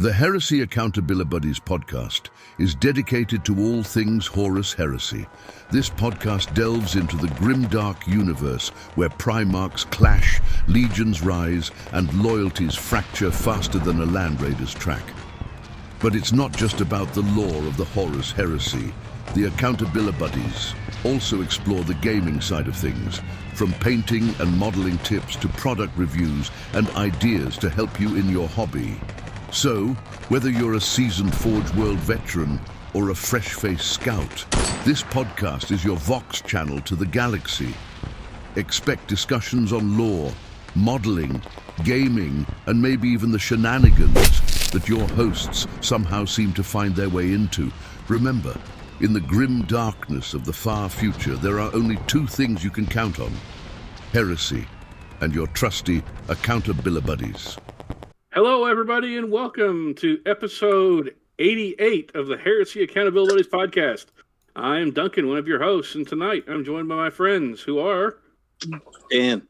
The Heresy Accountabilibuddies Podcast is dedicated to all things Horus Heresy. This podcast delves into the grimdark universe where Primarchs clash, legions rise, and loyalties fracture faster than a Land Raider's track. But it's not just about the lore of the Horus Heresy. The Accountabilibuddies also explore the gaming side of things, from painting and modeling tips to product reviews and ideas to help you in your hobby. So, whether you're a seasoned Forge World veteran or a fresh-faced scout, this podcast is your Vox channel to the galaxy. Expect discussions on lore, modeling, gaming, and maybe even the shenanigans that your hosts somehow seem to find their way into. Remember, in the grim darkness of the far future, there are only two things you can count on: Heresy and your trusty Accountabilibuddies. Hello, everybody, and welcome to episode 88 of the Heresy Accountabilibuddies Podcast. I am Duncan, one of your hosts, and tonight I'm joined by my friends who are... Dan.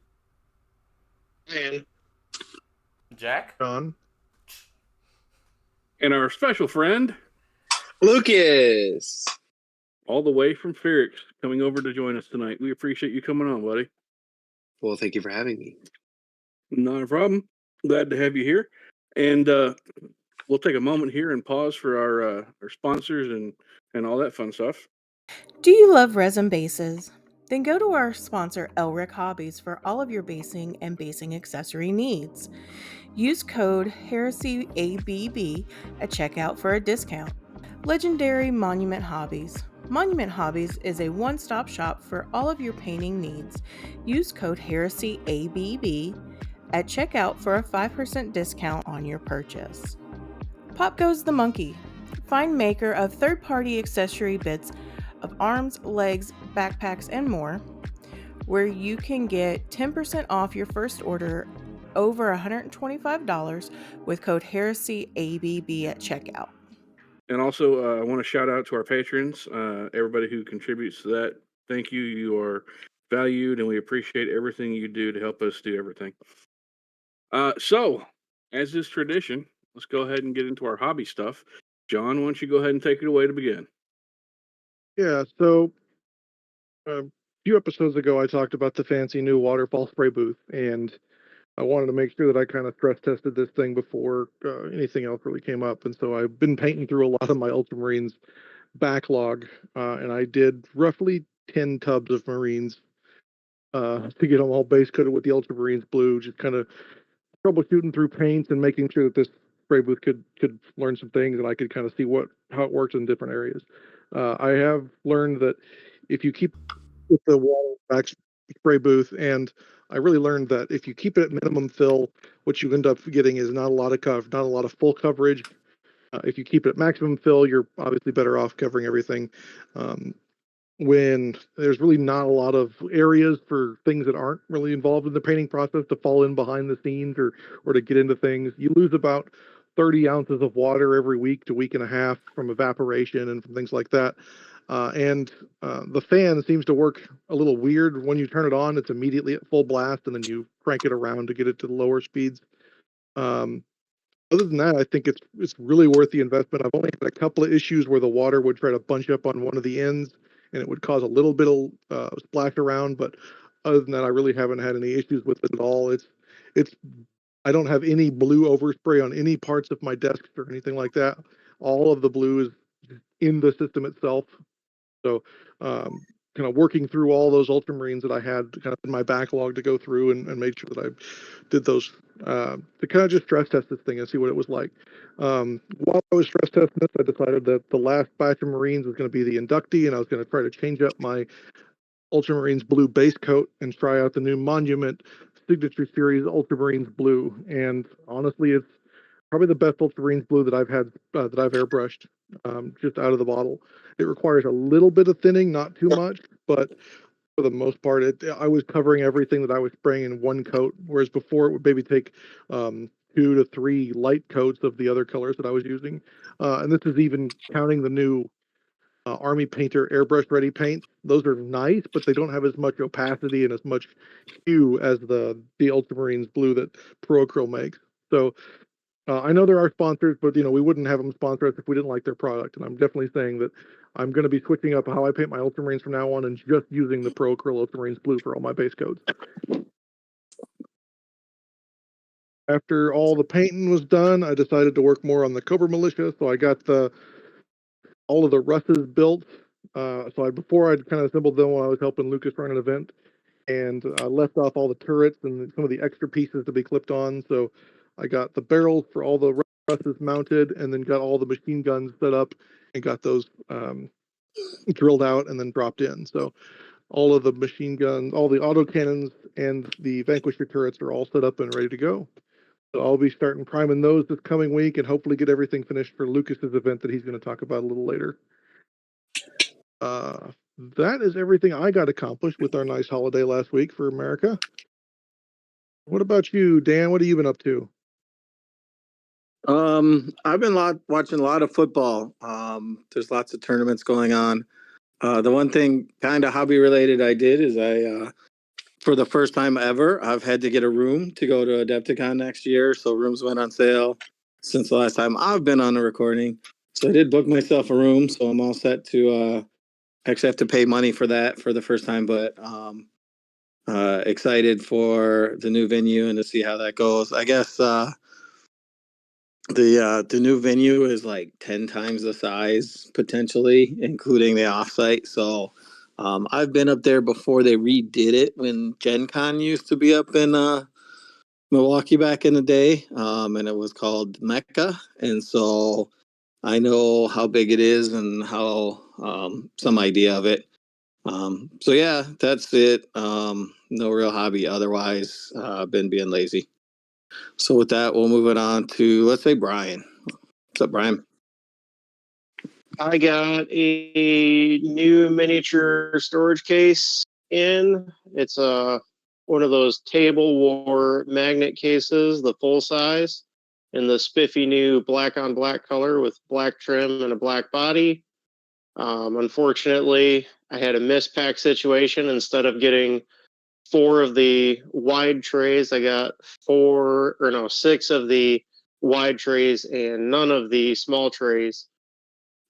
Jack. John. And our special friend... Lucas. All the way from Phyrix, coming over to join us tonight. We appreciate you coming on, buddy. Well, thank you for having me. Not a problem. Glad to have you here. And we'll take a moment here and pause for our sponsors and all that fun stuff. Do you love resin bases? Then go to our sponsor, Elric Hobbies, for all of your basing and basing accessory needs. Use code HERESYABB at checkout for a discount. Legendary Monument Hobbies. Monument Hobbies is a one-stop shop for all of your painting needs. Use code HERESYABB at checkout for a 5% discount on your purchase. Pop Goes the Monkey. Find maker of third-party accessory bits of arms, legs, backpacks, and more, where you can get 10% off your first order over $125 with code HERESYABB at checkout. And also, I want to shout out to our patrons, everybody who contributes to that. Thank you. You are valued, and we appreciate everything you do to help us do everything. So, as is tradition, let's go ahead and get into our hobby stuff. John, why don't you go ahead and take it away to begin? Yeah, so a few episodes ago I talked about the fancy new waterfall spray booth, and I wanted to make sure that I kind of stress tested this thing before anything else really came up. And so I've been painting through a lot of my Ultramarines backlog, and I did roughly 10 tubs of Marines to get them all base coated with the Ultramarines blue, just kind of troubleshooting through paints and making sure that this spray booth could learn some things and I could kind of see how it works in different areas. I have learned that if you keep with the water back spray booth, and I really learned that if you keep it at minimum fill, what you end up getting is not a lot of full coverage. If you keep it at maximum fill, you're obviously better off covering everything. When there's really not a lot of areas for things that aren't really involved in the painting process to fall in behind the scenes or to get into things, you lose about 30 ounces of water every week to week and a half from evaporation and from things like that. And the fan seems to work a little weird. When you turn it on, it's immediately at full blast, and then you crank it around to get it to the lower speeds. Other than that, I think it's really worth the investment. I've only had a couple of issues where the water would try to bunch up on one of the ends, and it would cause a little bit of splash around. But other than that, I really haven't had any issues with it at all. I don't have any blue overspray on any parts of my desk or anything like that. All of the blue is in the system itself. So kind of working through all those Ultramarines that I had kind of in my backlog to go through and make sure that I did those to kind of just stress test this thing and see what it was like. While I was stress testing this, I decided that the last batch of Marines was going to be the inductee, and I was going to try to change up my Ultramarines blue base coat and try out the new Monument Signature Series Ultramarines blue. And honestly, it's probably the best Ultramarines blue that I've had that I've airbrushed just out of the bottle. It requires a little bit of thinning, not too much, but for the most part, I was covering everything that I was spraying in one coat, whereas before it would maybe take 2 to 3 light coats of the other colors that I was using. And this is even counting the new Army Painter airbrush ready paint. Those are nice, but they don't have as much opacity and as much hue as the Ultramarines blue that Pro Acryl makes. So I know there are sponsors, but we wouldn't have them sponsor us if we didn't like their product. And I'm definitely saying that I'm going to be switching up how I paint my Ultramarines from now on and just using the Pro Acryl Ultramarines blue for all my base codes. After all the painting was done, I decided to work more on the Cobra Militia, so I got all of the Russes built. Before I'd kind of assembled them while I was helping Lucas run an event, and left off all the turrets and some of the extra pieces to be clipped on. So I got the barrels for all the Russes mounted, and then got all the machine guns set up and got those drilled out and then dropped in. So all of the machine guns, all the autocannons, and the Vanquisher turrets are all set up and ready to go. So I'll be starting priming those this coming week and hopefully get everything finished for Lucas's event that he's going to talk about a little later. That is everything I got accomplished with our nice holiday last week for America. What about you, Dan? What have you been up to? I've been watching a lot of football. There's lots of tournaments going on. The one thing kind of hobby related I did is I for the first time ever, I've had to get a room to go to Adepticon next year. So rooms went on sale since the last time I've been on a recording. So I did book myself a room. So I'm all set to actually have to pay money for that for the first time. But excited for the new venue and to see how that goes. I guess the new venue is like 10 times the size potentially, including the offsite. So I've been up there before they redid it when Gen Con used to be up in Milwaukee back in the day, and it was called Mecca. And so I know how big it is and how some idea of it. So yeah, that's it. No real hobby otherwise. I've been being lazy. So with that, we'll move it on to, let's say, Brian. What's up, Brian? I got a new miniature storage case in. It's one of those Table War magnet cases, the full size, in the spiffy new black on black color with black trim and a black body. Unfortunately, I had a mispack situation. Instead of getting 4 of the wide trays, I got 6 of the wide trays and none of the small trays.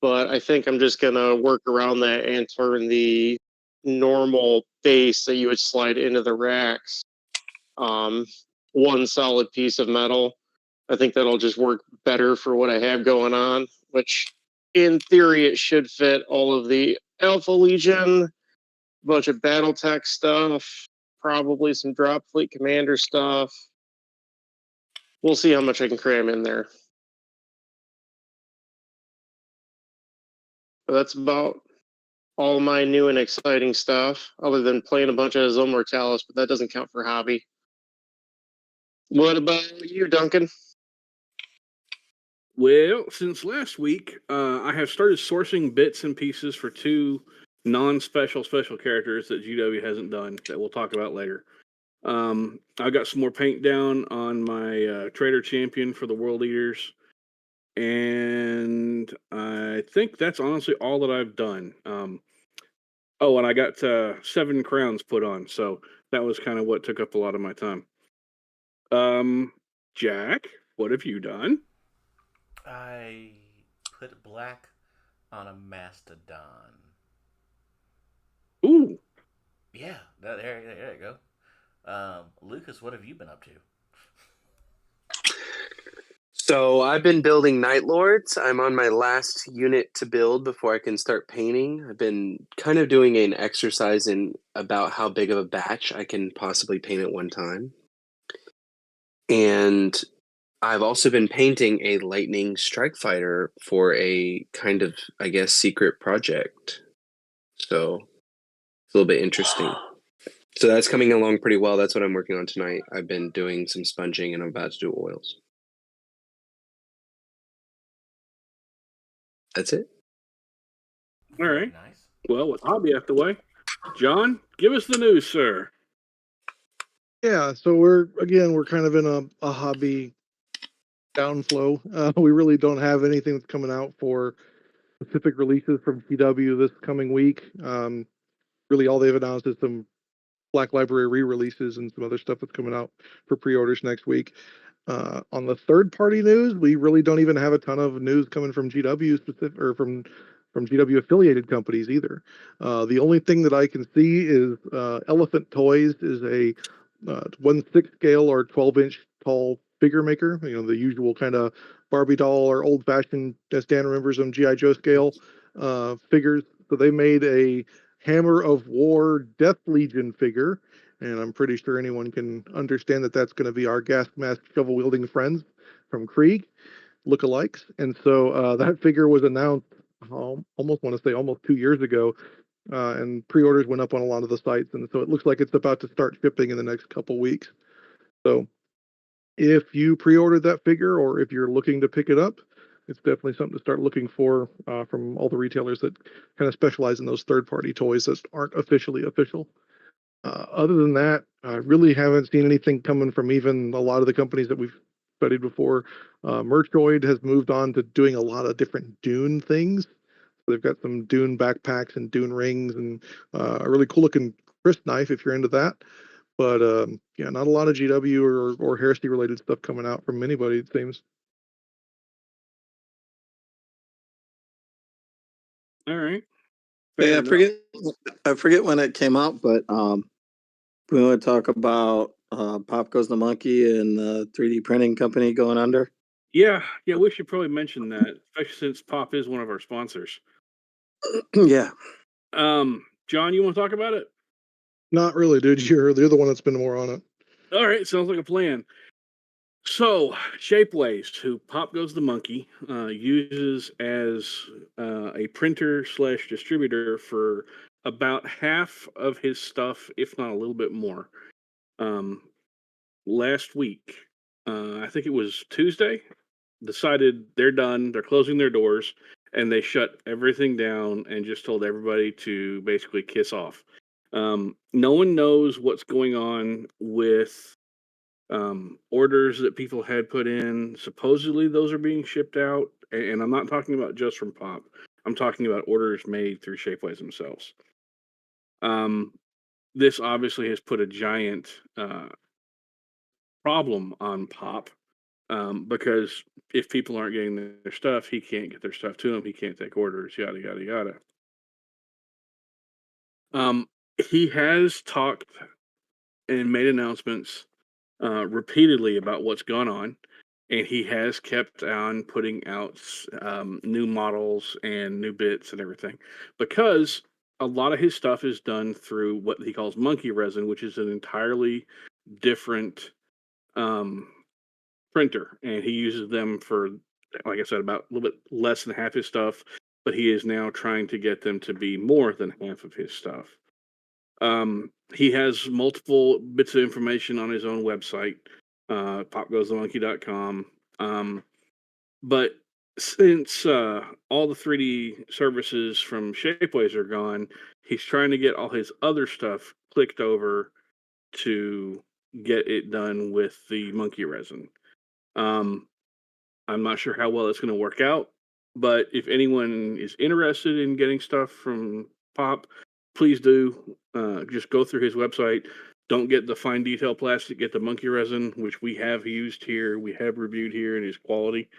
But I think I'm just going to work around that and turn the normal base that you would slide into the racks one solid piece of metal. I think that'll just work better for what I have going on, which in theory it should fit all of the Alpha Legion, a bunch of Battletech stuff, probably some Drop Fleet Commander stuff. We'll see how much I can cram in there. But that's about all my new and exciting stuff, other than playing a bunch of Zone Mortalis, but that doesn't count for hobby. What about you, Duncan? Well, since last week, I have started sourcing bits and pieces for 2 non-special special characters that GW hasn't done that we'll talk about later. I got some more paint down on my Trader Champion for the World Eaters, and I think that's honestly all that I've done. And I got 7 crowns put on, so that was kind of what took up a lot of my time. Jack, what have you done? I put black on a mastodon. Ooh. Yeah, there you go. Lucas, what have you been up to? So I've been building Night Lords. I'm on my last unit to build before I can start painting. I've been kind of doing an exercise in about how big of a batch I can possibly paint at one time. And I've also been painting a Lightning Strike Fighter for a kind of, I guess, secret project. So it's a little bit interesting. So that's coming along pretty well. That's what I'm working on tonight. I've been doing some sponging and I'm about to do oils. That's it. All right. Nice. Well, with hobby out the way, John, give us the news, sir. Yeah, so we're kind of in a hobby downflow. We really don't have anything that's coming out for specific releases from GW this coming week. Really, all they've announced is some Black Library re-releases and some other stuff that's coming out for pre-orders next week. On the third-party news, we really don't even have a ton of news coming from GW specific or from GW affiliated companies either. The only thing that I can see is Elephant Toys is a 1/6 scale or 12-inch tall figure maker. You know, the usual kind of Barbie doll or old-fashioned, as Dan remembers them, GI Joe scale figures. So they made a Hammer of War Death Legion figure, and I'm pretty sure anyone can understand that that's going to be our gas mask shovel wielding friends from Krieg lookalikes. And so that figure was announced almost want to say almost 2 years ago, and pre-orders went up on a lot of the sites, and so it looks like it's about to start shipping in the next couple weeks. So if you pre-ordered that figure, or if you're looking to pick it up, it's definitely something to start looking for from all the retailers that kind of specialize in those third-party toys that aren't officially official. Other than that, I really haven't seen anything coming from even a lot of the companies that we've studied before. Merchoid has moved on to doing a lot of different Dune things. They've got some Dune backpacks and Dune rings and a really cool looking crisp knife if you're into that. But yeah, not a lot of GW or Heresy related stuff coming out from anybody, it seems. All right. Hey, Fair enough. I forget when it came out, but we want to talk about Pop Goes the Monkey and the 3D printing company going under. Yeah, we should probably mention that, especially since Pop is one of our sponsors. Yeah. John, you want to talk about it? Not really, dude. You're the one that's been more on it. All right, sounds like a plan. So, Shapeways, who Pop Goes the Monkey uses as a printer / distributor for about half of his stuff, if not a little bit more. Last week, I think it was Tuesday, decided they're done, they're closing their doors, and they shut everything down and just told everybody to basically kiss off. No one knows what's going on with orders that people had put in. Supposedly those are being shipped out, and I'm not talking about just from Pop. I'm talking about orders made through Shapeways themselves. This obviously has put a giant problem on Pop, because if people aren't getting their stuff, he can't get their stuff to them. He can't take orders. Yada yada yada. He has talked and made announcements repeatedly about what's gone on, and he has kept on putting out new models and new bits and everything, because a lot of his stuff is done through what he calls monkey resin, which is an entirely different printer, and he uses them for, like I said, about a little bit less than half his stuff, but he is now trying to get them to be more than half of his stuff. He has multiple bits of information on his own website, popgoesthemonkey.com. But since all the 3D services from Shapeways are gone, he's trying to get all his other stuff clicked over to get it done with the monkey resin. I'm not sure how well it's going to work out, but if anyone is interested in getting stuff from Pop, please do. Just go through his website. Don't get the fine detail plastic, get the monkey resin, which we have used here, we have reviewed here, and his quality.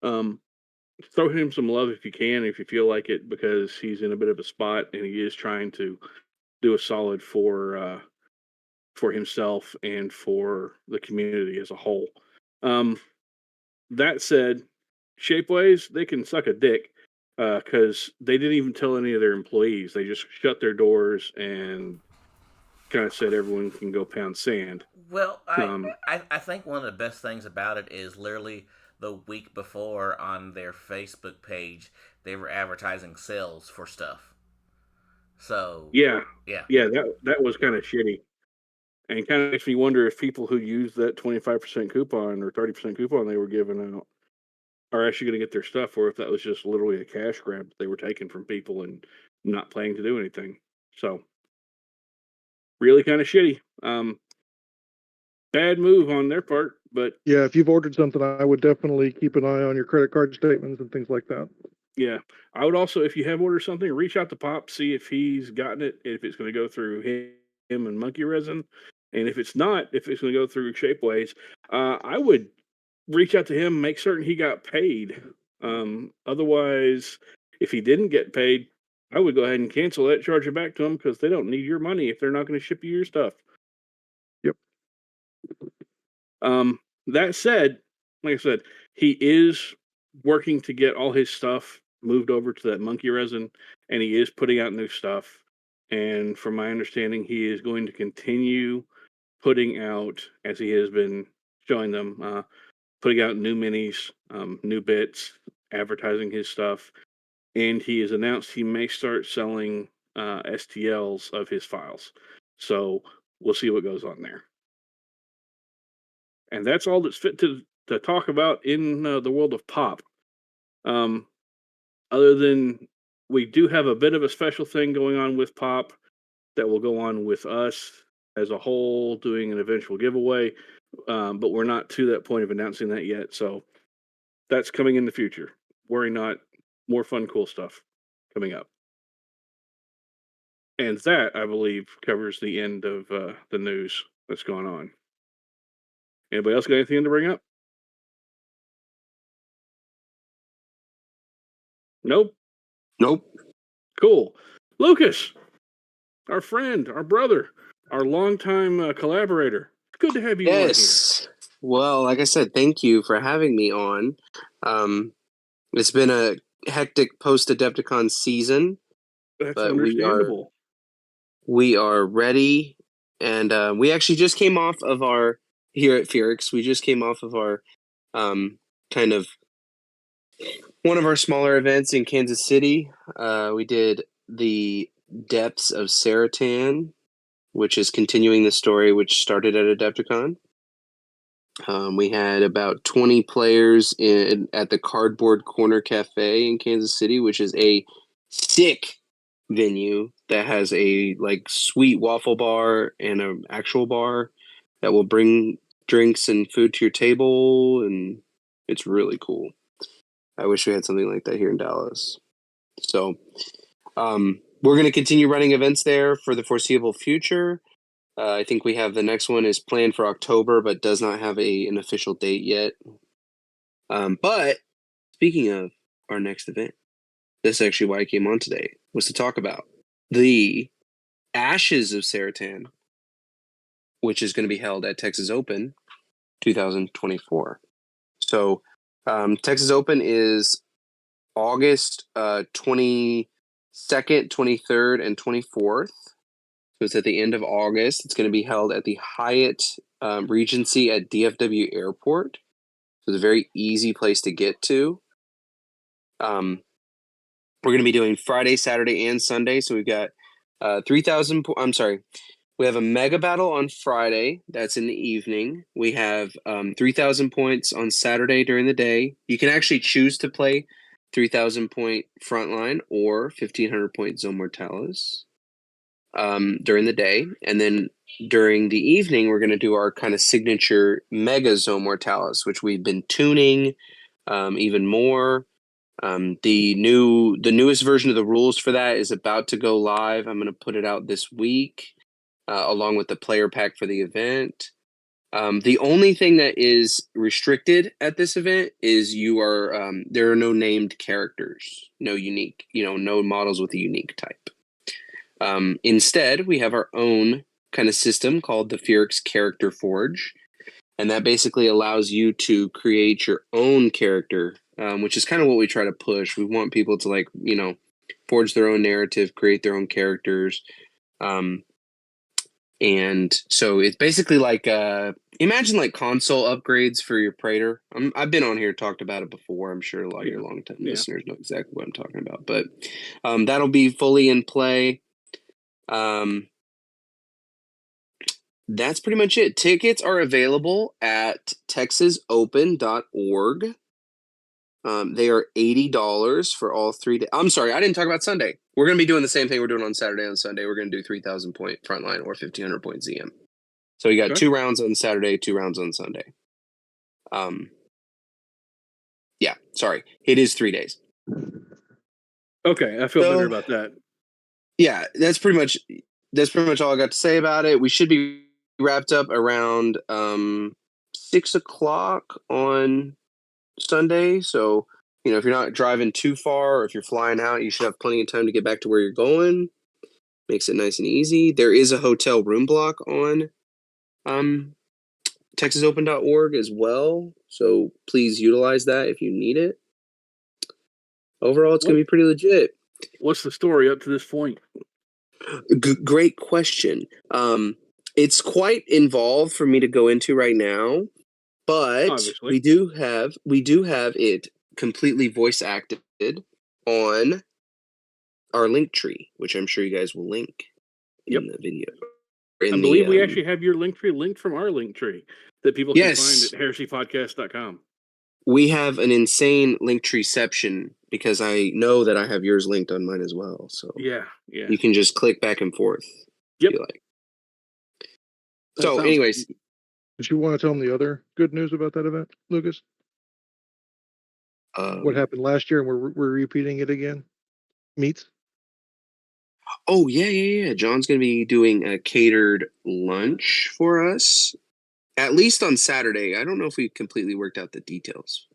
Throw him some love if you can, if you feel like it, because he's in a bit of a spot and he is trying to do a solid for himself and for the community as a whole. That said, Shapeways, they can suck a dick, because they didn't even tell any of their employees. They just shut their doors and kind of said everyone can go pound sand. Well, I think one of the best things about it is literally the week before on their Facebook page, they were advertising sales for stuff. So Yeah, yeah, that was kind of shitty, and kind of makes me wonder if people who use that 25% coupon or 30% coupon they were giving out are actually going to get their stuff, or if that was just literally a cash grab that they were taking from people and not planning to do anything. So, really kind of shitty. Bad move on their part, but Yeah, if you've ordered something, I would definitely keep an eye on your credit card statements and things like that. yeah. I would also, if you have ordered something, reach out to Pop, see if he's gotten it, if it's going to go through him and Monkey Resin. And if it's not, if it's going to go through Shapeways, I would reach out to him, make certain he got paid. Otherwise, if he didn't get paid, I would go ahead and cancel it, charge it back to him, because they don't need your money if they're not going to ship you your stuff. Yep. That said, like I said, he is working to get all his stuff moved over to that monkey resin, and he is putting out new stuff. And from my understanding, he is going to continue putting out, as he has been showing them, putting out new minis, new bits, advertising his stuff. And he has announced he may start selling STLs of his files. So we'll see what goes on there. And that's all that's fit to talk about in the world of pop. Other than we do have a bit of a special thing going on with pop that will go on with us as a whole, doing an eventual giveaway, but we're not to that point of announcing that yet. So that's coming in the future. Worry not, more fun, cool stuff coming up. And that, I believe, covers the end of the news that's going on. Anybody else got anything to bring up? Nope. Nope. Cool. Lucas, our friend, our brother, our longtime collaborator. Good to have you on here. Yes. Well, like I said, thank you for having me on. It's been a hectic post-Adepticon season. That's but understandable. We are ready, and we actually just came off of our, here at Phyrix, we just came off of our kind of one of our smaller events in Kansas City. We did the Depths of Seratan, which is continuing the story which started at Adepticon. We had about 20 players at the Cardboard Corner Cafe in Kansas City, which is a sick venue that has a like sweet waffle bar and an actual bar that will bring drinks and food to your table, and it's really cool. I wish we had something like that here in Dallas. So we're going to continue running events there for the foreseeable future. I think we have the next one is planned for October, but does not have an official date yet. But speaking of our next event, that's actually why I came on today, was to talk about the Ashes of Seratan, which is going to be held at Texas Open 2024. So Texas Open is August 22nd, 23rd, and 24th. So it's at the end of August. It's going to be held at the Hyatt Regency at DFW Airport. So it's a very easy place to get to. We're going to be doing Friday, Saturday, and Sunday. So we've got 3,000. We have a mega battle on Friday. That's in the evening. We have 3,000 points on Saturday during the day. You can actually choose to play 3,000 point frontline or 1,500 point Zone Mortalis during the day. And then during the evening, we're going to do our kind of signature mega Zone Mortalis, which we've been tuning even more. The newest version of the rules for that is about to go live. I'm going to put it out this week, along with the player pack for the event. The only thing that is restricted at this event is there are no named characters, no unique, no models with a unique type. Instead, we have our own kind of system called the Phyrix Character Forge, and that basically allows you to create your own character, which is kind of what we try to push. We want people to forge their own narrative, create their own characters. And so it's basically like imagine like console upgrades for your Praetor. I've been on here, talked about it before. I'm sure a lot of your long-time listeners know exactly what I'm talking about. But that'll be fully in play. That's pretty much it. Tickets are available at texasopen.org. They are $80 for all 3 days. I'm sorry, I didn't talk about Sunday. We're going to be doing the same thing we're doing on Saturday and Sunday. We're going to do 3,000 point frontline or 1,500 point ZM. So you got 2 rounds on Saturday, 2 rounds on Sunday. Yeah, sorry. It is 3 days. Okay, I feel better about that. Yeah, that's pretty much all I got to say about it. We should be wrapped up around 6 o'clock on Sunday. So, if you're not driving too far or if you're flying out, you should have plenty of time to get back to where you're going. Makes it nice and easy. There is a hotel room block on TexasOpen.org as well. So please utilize that if you need it. Overall, it's going to be pretty legit. What's the story up to this point? Great question. It's quite involved for me to go into right now, but Obviously. we do have it completely voice acted on our link tree, which I'm sure you guys will link in the video. I believe we actually have your link tree linked from our link tree that people can find at heresypodcast.com. We have an insane link treeception because I know that I have yours linked on mine as well. So yeah. You can just click back and forth. Yep. If you like. So, anyways. Did you want to tell them the other good news about that event, Lucas? What happened last year and we're repeating it again? Meats? Oh, yeah. John's going to be doing a catered lunch for us, at least on Saturday. I don't know if we completely worked out the details.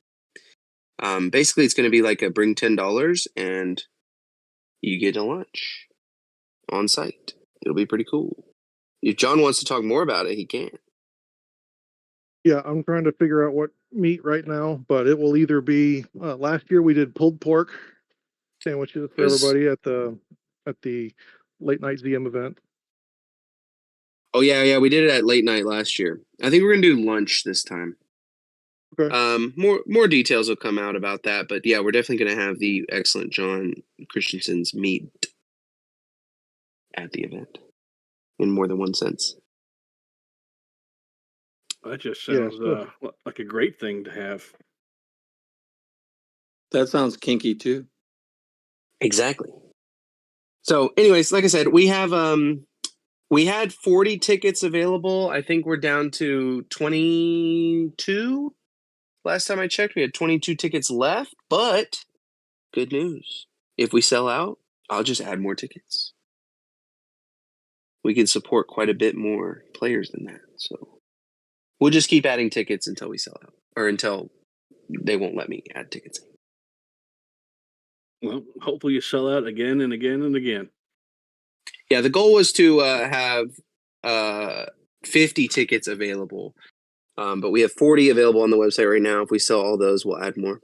Basically, it's going to be like a bring $10 and you get a lunch on site. It'll be pretty cool. If John wants to talk more about it, he can. Yeah, I'm trying to figure out what meat right now, but it will either be last year we did pulled pork sandwiches for everybody at the late night ZM event. Oh yeah, we did it at late night last year. I think we're gonna do lunch this time. Okay. More details will come out about that, but yeah, we're definitely gonna have the excellent John Christensen's meat at the event in more than one sense. That just sounds like a great thing to have. That sounds kinky too. Exactly. So, anyways, like I said, we had 40 tickets available. I think we're down to 22. Last time I checked, we had 22 tickets left, but good news. If we sell out, I'll just add more tickets. We can support quite a bit more players than that. So we'll just keep adding tickets until we sell out, or until they won't let me add tickets. Well, hopefully you sell out again and again and again. Yeah, the goal was to have 50 tickets available, but we have 40 available on the website right now. If we sell all those, we'll add more.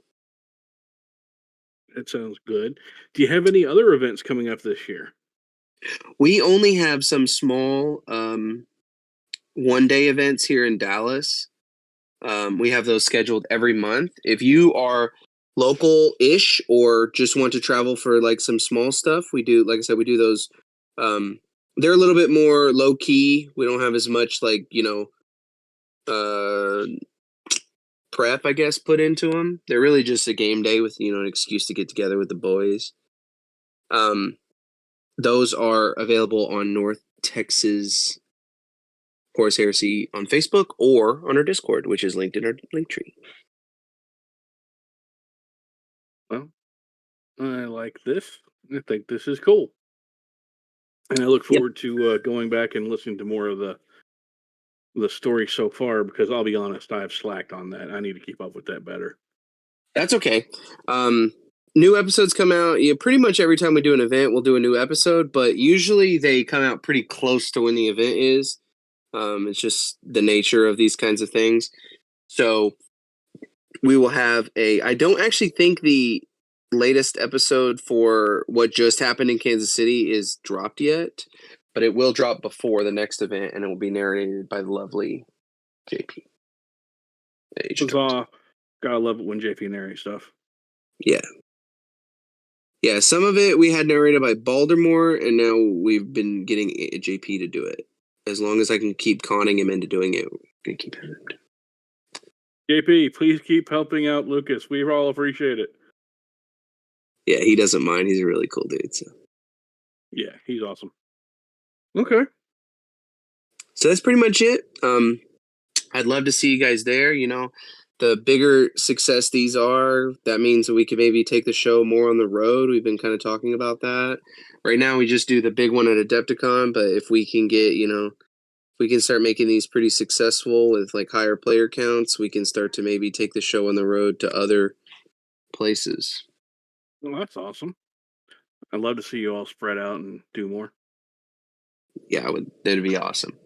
That sounds good. Do you have any other events coming up this year? We only have some small one-day events here in Dallas. We have those scheduled every month. If you are local-ish or just want to travel for like some small stuff, we do, like I said, we do those. They're a little bit more low-key. We don't have as much prep, I guess, put into them. They're really just a game day with, an excuse to get together with the boys. Those are available on North Texas Horus Heresy on Facebook or on our Discord, which is linked in our link tree. Well, I like this. I think this is cool. And I look forward to going back and listening to more of the story so far, because I'll be honest, I've slacked on that. I need to keep up with that better. That's okay. New episodes come out. Pretty much every time we do an event, we'll do a new episode, but usually they come out pretty close to when the event is. It's just the nature of these kinds of things. So we will have I don't actually think the latest episode for what just happened in Kansas City is dropped yet, but it will drop before the next event, and it will be narrated by the lovely JP. Gotta love it when JP narrates stuff. Yeah, some of it we had narrated by Baldermore, and now we've been getting JP to do it. As long as I can keep conning him into doing it, we're going to keep having him. JP, please keep helping out Lucas. We all appreciate it. Yeah, he doesn't mind. He's a really cool dude. So. Yeah, he's awesome. Okay. So that's pretty much it. I'd love to see you guys there. The bigger success these are, that means that we could maybe take the show more on the road. We've been kind of talking about that. Right now, we just do the big one at Adepticon, but if we can get, we can start making these pretty successful with like higher player counts, we can start to maybe take the show on the road to other places. Well, that's awesome. I'd love to see you all spread out and do more. Yeah, that'd be awesome.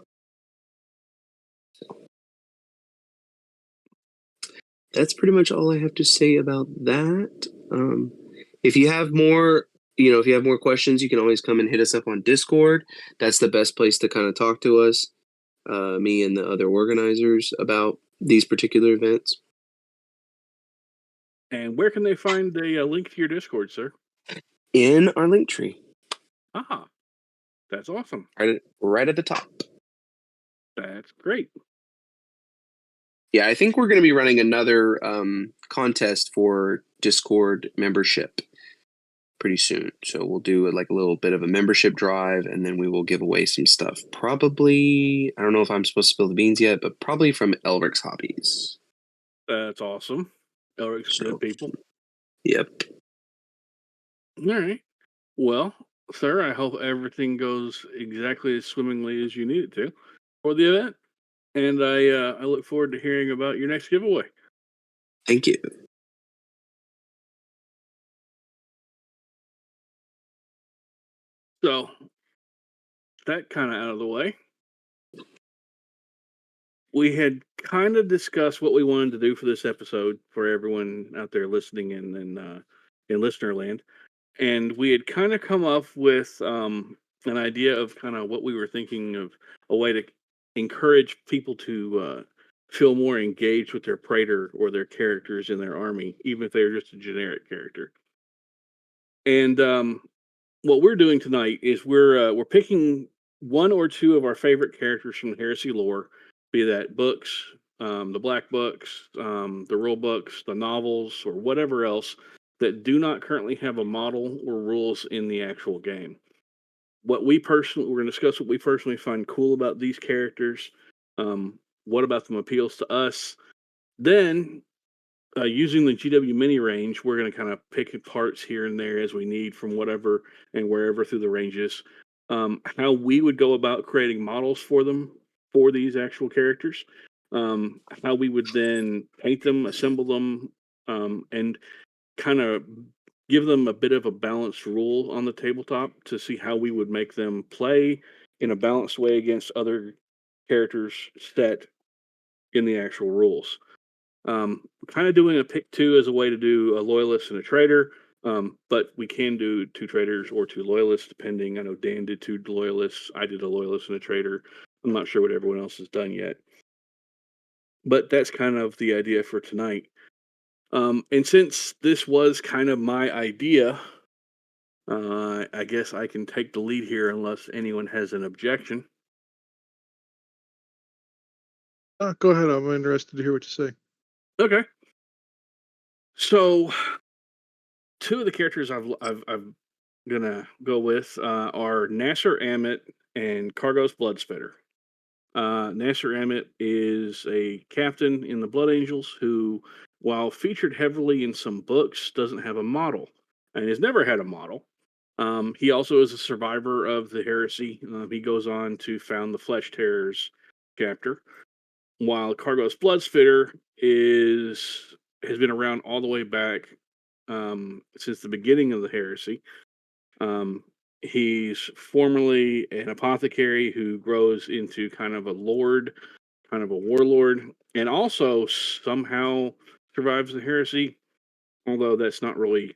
That's pretty much all I have to say about that. If you have more, if you have more questions, you can always come and hit us up on Discord. That's the best place to kind of talk to us, me and the other organizers, about these particular events. And where can they find a link to your Discord, sir? In our link tree. Ah, that's awesome. Right at the top. That's great. Yeah, I think we're going to be running another contest for Discord membership pretty soon. So we'll do like a little bit of a membership drive, and then we will give away some stuff. Probably, I don't know if I'm supposed to spill the beans yet, but probably from Elric's Hobbies. That's awesome. Elric's good people. Yep. All right. Well, sir, I hope everything goes exactly as swimmingly as you need it to for the event. And I look forward to hearing about your next giveaway. Thank you. So, that kind of out of the way. We had kind of discussed what we wanted to do for this episode for everyone out there listening in listener land. And we had kind of come up with an idea of kind of what we were thinking of a way to encourage people to feel more engaged with their praetor or their characters in their army, even if they're just a generic character. And what we're doing tonight is we're picking one or two of our favorite characters from the Heresy lore, be that books, the black books, the rule books, the novels, or whatever else that do not currently have a model or rules in the actual game. We're going to discuss what we personally find cool about these characters. What about them appeals to us? Then, using the GW mini range, we're going to kind of pick parts here and there as we need from whatever and wherever through the ranges. How we would go about creating models for them, for these actual characters. How we would then paint them, assemble them, and kind of give them a bit of a balanced rule on the tabletop to see how we would make them play in a balanced way against other characters set in the actual rules. Kind of doing a pick two as a way to do a loyalist and a traitor, but we can do two traitors or two loyalists depending. I know Dan did two loyalists. I did a loyalist and a traitor. I'm not sure what everyone else has done yet. But that's kind of the idea for tonight. And since this was kind of my idea, I guess I can take the lead here unless anyone has an objection. Go ahead. I'm interested to hear what you say. Okay. So, two of the characters I'm gonna go with are Nasser Amit and Cargo's Bloodspitter. Nasser Amit is a captain in the Blood Angels who, while featured heavily in some books, doesn't have a model and has never had a model. He also is a survivor of the heresy. He goes on to found the Flesh Terrors chapter, while Cargo's Bloodspitter has been around all the way back since the beginning of the heresy. He's formerly an apothecary who grows into kind of a lord, kind of a warlord, and also somehow survives the heresy, although that's not really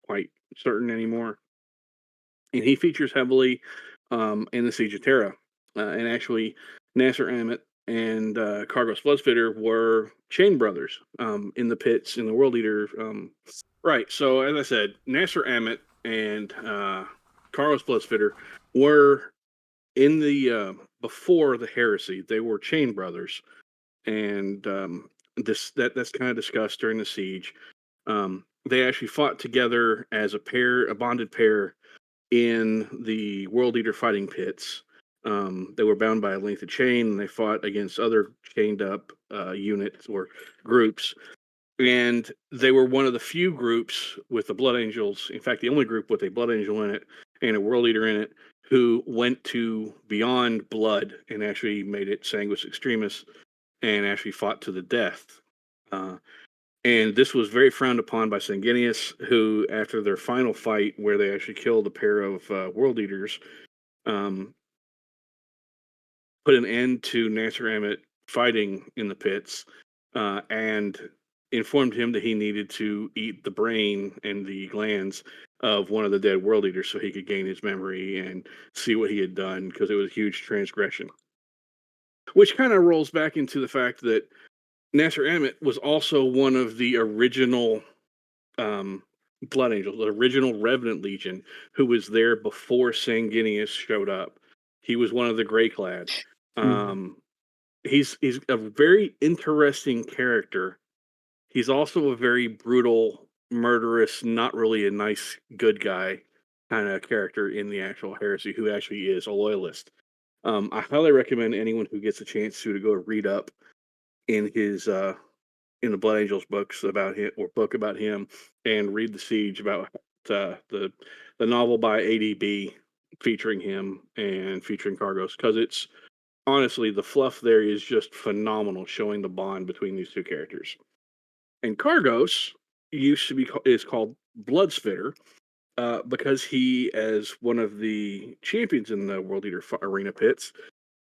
quite certain anymore. And he features heavily in the Siege of Terra. And actually, Nasser Amit and Cargos Bloodspitter were chain brothers in the pits in the World Eater. Right. So, as I said, Nasser Amit and Cargos Bloodspitter were in the before the heresy. They were chain brothers, and that's kind of discussed during the siege. They actually fought together as a pair, a bonded pair, in the World Eater fighting pits. They were bound by a length of chain, and they fought against other chained up units or groups. And they were one of the few groups with the Blood Angels. In fact, the only group with a Blood Angel in it and a World Eater in it who went to beyond blood and actually made it sanguis extremis and actually fought to the death. And this was very frowned upon by Sanguinius, who, after their final fight, where they actually killed a pair of world eaters, um, put an end to Nasser Emmett fighting in the pits, and informed him that he needed to eat the brain and the glands of one of the dead world eaters so he could gain his memory and see what he had done, because it was a huge transgression. Which kind of rolls back into the fact that Nasser Emmett was also one of the original Blood Angels, the original Revenant Legion, who was there before Sanguinius showed up. He was one of the Grey Clad. He's a very interesting character. He's also a very brutal, murderous, not really a nice good guy kind of character in the actual Heresy, who actually is a loyalist. I highly recommend anyone who gets a chance to go read up in his in the Blood Angels books about him, or book about him, and read the Siege about the novel by ADB featuring him and featuring Cargos, because it's honestly, the fluff there is just phenomenal, showing the bond between these two characters. And Cargos used to be is called Bloodspitter, because he, as one of the champions in the World Eater arena pits,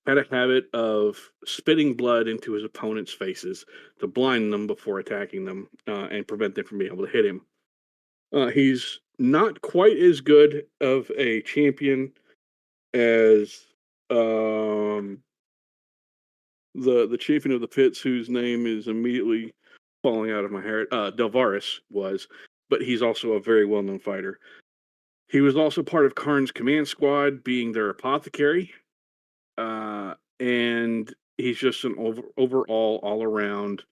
had a habit of spitting blood into his opponent's faces to blind them before attacking them, and prevent them from being able to hit him. He's not quite as good of a champion as the champion of the pits, whose name is immediately falling out of my head. Delvaris was, but he's also a very well-known fighter. He was also part of Karn's command squad, being their apothecary. And he's just an overall, all-around,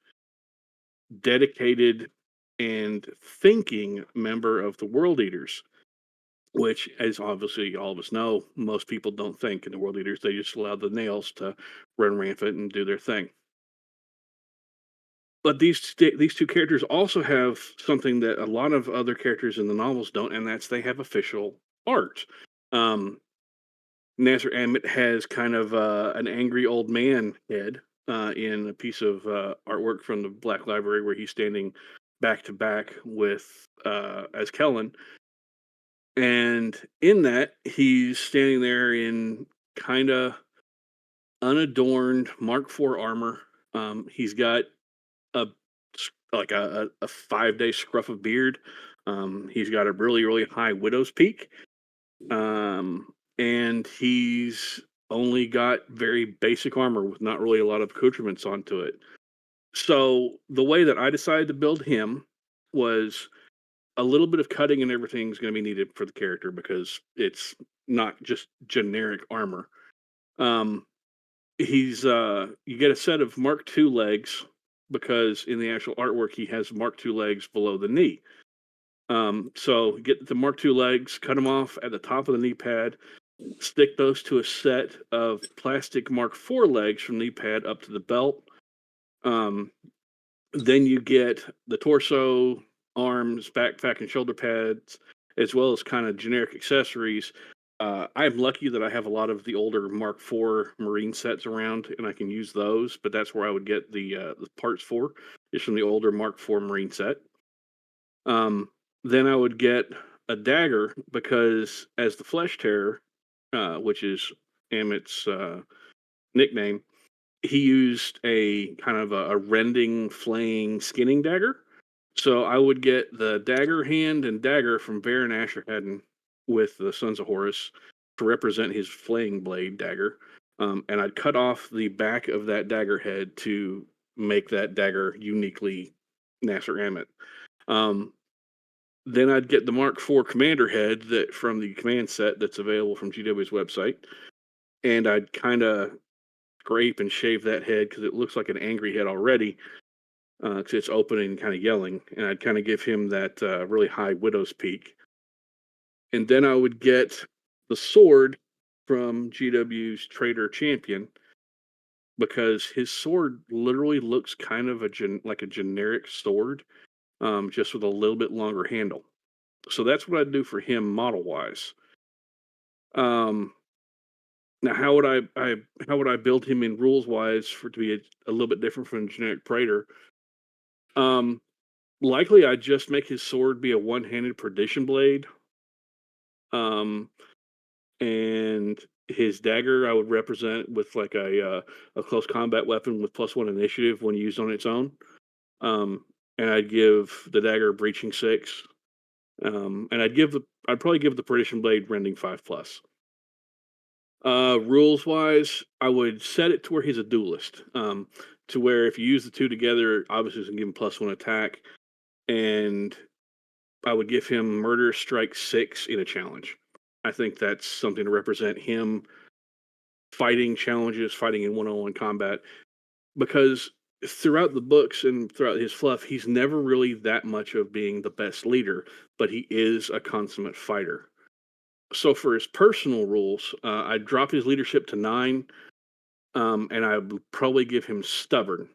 dedicated and thinking member of the World Eaters, which, as obviously all of us know, most people don't think in the World Eaters. They just allow the nails to run rampant and do their thing. But these two characters also have something that a lot of other characters in the novels don't, and that's they have official art. Nasser Emmett has kind of an angry old man head in a piece of artwork from the Black Library, where he's standing back to back with as Kellen, and in that he's standing there in kind of unadorned Mark IV armor. He's got a 5-day scruff of beard. He's got a really high widow's peak. And he's only got very basic armor with not really a lot of accoutrements onto it. So the way that I decided to build him was a little bit of cutting and everything is going to be needed for the character, because it's not just generic armor. He's you get a set of Mark II legs, because in the actual artwork he has Mark II legs below the knee. So get the Mark II legs, cut them off at the top of the knee pad, stick those to a set of plastic Mark IV legs from knee pad up to the belt. Then you get the torso, arms, backpack, and shoulder pads, as well as kind of generic accessories. I'm lucky that I have a lot of the older Mark IV Marine sets around, and I can use those, but that's where I would get the parts for, is from the older Mark IV Marine set. Then I would get a dagger, because as the Flesh Terror, which is Emmett's nickname, he used a kind of a rending, flaying, skinning dagger. So I would get the dagger hand and dagger from Baron Asherhaddon with the Sons of Horus to represent his flaying blade dagger. And I'd cut off the back of that dagger head to make that dagger uniquely Nasser Emmett. Then I'd get the Mark IV Commander head that from the command set that's available from GW's website, and I'd kind of scrape and shave that head, because it looks like an angry head already, because it's open and kind of yelling, and I'd kind of give him that really high widow's peak. And then I would get the sword from GW's Trader Champion, because his sword literally looks kind of like a generic sword, just with a little bit longer handle. So that's what I'd do for him model-wise. Now, how would I build him in rules wise for it to be a little bit different from generic Praetor? Likely, I'd just make his sword be a one-handed perdition blade. And his dagger I would represent with like a close combat weapon with +1 initiative when used on its own. And I'd give the dagger breaching 6. And I'd probably give the perdition blade rending 5+. Rules wise, I would set it to where he's a duelist. To where if you use the two together, obviously it's gonna give him +1 attack, and I would give him Murderous Strike 6 in a challenge. I think that's something to represent him fighting challenges, fighting in one-on-one combat. Because throughout the books and throughout his fluff, he's never really that much of being the best leader, but he is a consummate fighter. So for his personal rules, I'd drop his leadership to 9, and I would probably give him Stubborn.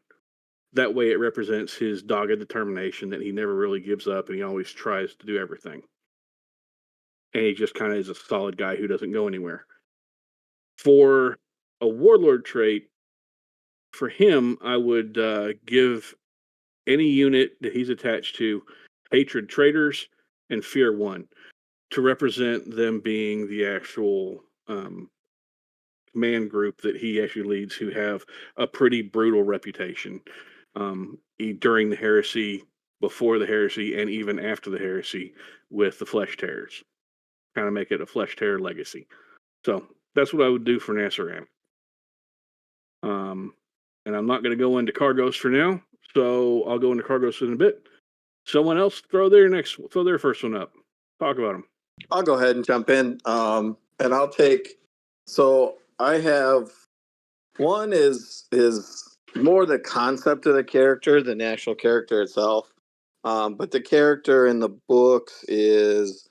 That way it represents his dogged determination that he never really gives up and he always tries to do everything. And he just kind of is a solid guy who doesn't go anywhere. For a warlord trait, for him, I would give any unit that he's attached to Hatred Traitors and Fear 1 to represent them being the actual command group that he actually leads, who have a pretty brutal reputation during the heresy, before the heresy, and even after the heresy with the Flesh Tearers. Kind of make it a Flesh Tear legacy. So that's what I would do for Nassaram. And I'm not going to go into Cargos for now, so I'll go into Cargos in a bit. Someone else throw their first one up. Talk about them. I'll go ahead and jump in. And I'll take. So I have one is more the concept of the character than the actual character itself. But the character in the books is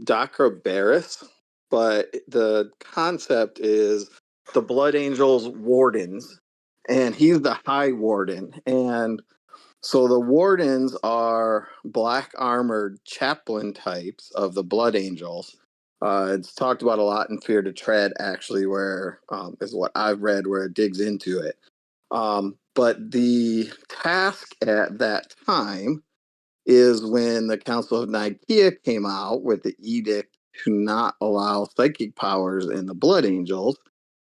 Dacrobaris, but the concept is the Blood Angels Wardens, and he's the High Warden. And so the Wardens are black armored chaplain types of the Blood Angels. It's talked about a lot in Fear to Tread, actually, where is what I've read, where it digs into it. But the task at that time is when the Council of Nicaea came out with the edict to not allow psychic powers in the Blood Angels.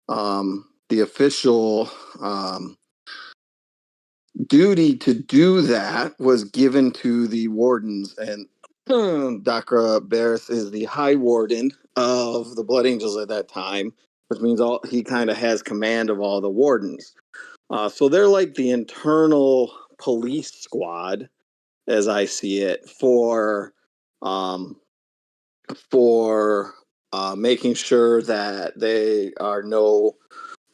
The official duty to do that was given to the wardens, and Dacrobaris is the High Warden of the Blood Angels at that time, which means he kind of has command of all the wardens. So they're like the internal police squad, as I see it, for making sure that they are no,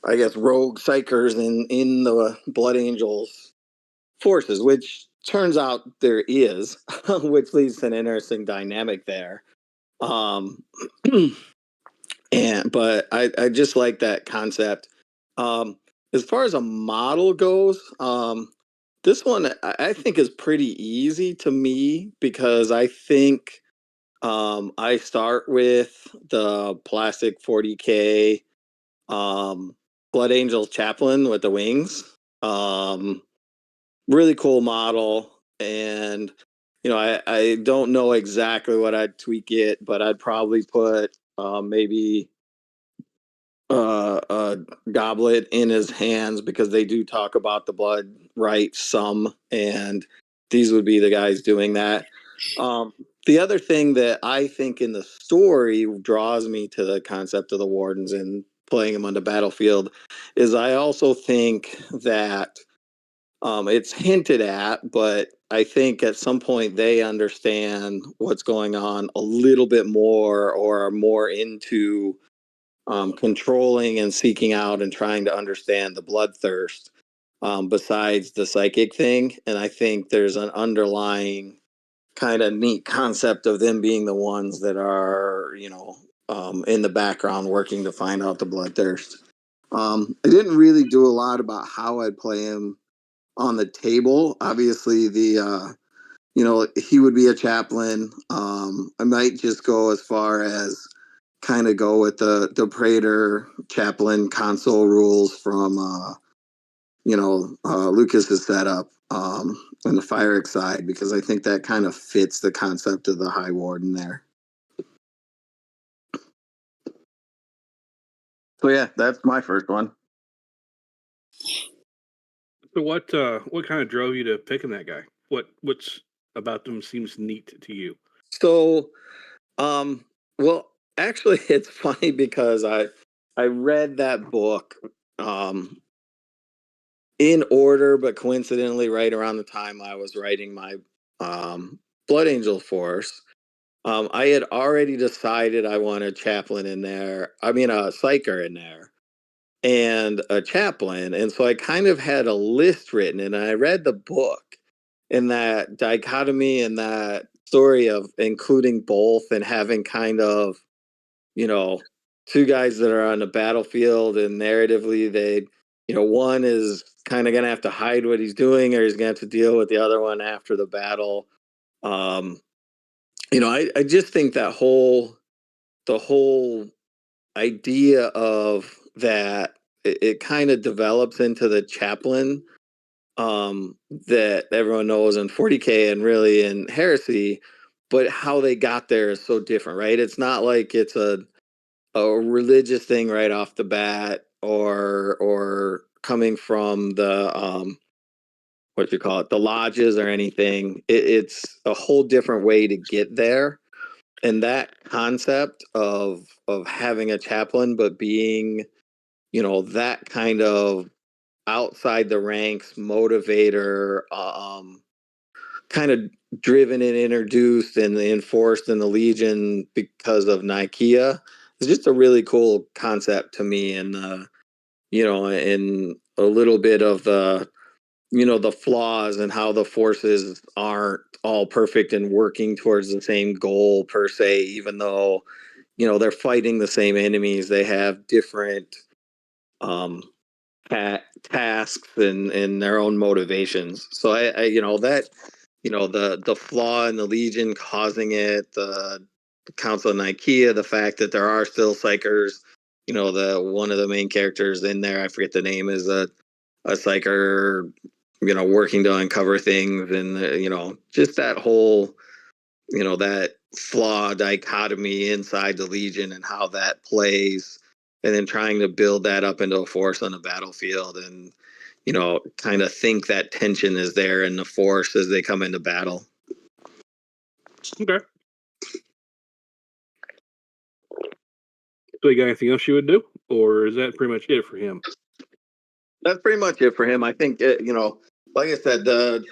I guess, rogue psychers in the Blood Angels forces, which turns out there is, which leads to an interesting dynamic there. But I just like that concept. As far as a model goes, this one I think is pretty easy to me, because I think I start with the plastic 40K Blood Angel Chaplain with the wings. Really cool model. And, I don't know exactly what I'd tweak it, but I'd probably put maybe a goblet in his hands, because they do talk about the blood right some, and these would be the guys doing that. The other thing that I think in the story draws me to the concept of the wardens and playing them on the battlefield is I also think that it's hinted at, but I think at some point they understand what's going on a little bit more, or are more into controlling and seeking out and trying to understand the bloodthirst, besides the psychic thing. And I think there's an underlying kind of neat concept of them being the ones that are, in the background working to find out the bloodthirst. I didn't really do a lot about how I'd play him on the table. Obviously, he would be a chaplain. I might just go as far as kind of go with the Praetor Chaplain console rules from Lucas's setup on the Phyrix side, because I think that kind of fits the concept of the High Warden there. So yeah, that's my first one. So what kind of drove you to picking that guy? What's about them seems neat to you? So, well, actually, it's funny because I read that book in order, but coincidentally, right around the time I was writing my Blood Angel Force. I had already decided I wanted chaplain in there. I mean, a psyker in there and a chaplain. And so I kind of had a list written, and I read the book, and that dichotomy and that story of including both and having kind of, two guys that are on the battlefield, and narratively one is kind of going to have to hide what he's doing, or he's going to have to deal with the other one after the battle. I just think that the whole idea of that, it kind of develops into the chaplain that everyone knows in 40K and really in Heresy, but how they got there is so different, right? It's not like it's a religious thing right off the bat, or coming from the the lodges or anything. It's a whole different way to get there. And that concept of having a chaplain, but being, that kind of outside the ranks motivator, kind of driven and introduced and enforced in the Legion because of Nicaea, is just a really cool concept to me. And in a little bit of the flaws and how the forces aren't all perfect and working towards the same goal per se, even though they're fighting the same enemies. They have different tasks and their own motivations. So the flaw in the Legion causing it, the Council of Nicaea, the fact that there are still psychers, the one of the main characters in there, I forget the name, is a psycher, working to uncover things, and just that whole, that flaw dichotomy inside the Legion and how that plays, and then trying to build that up into a force on the battlefield, and kind of think that tension is there in the force as they come into battle. Okay. So you got anything else you would do, or is that pretty much it for him? That's pretty much it for him. I think like I said, the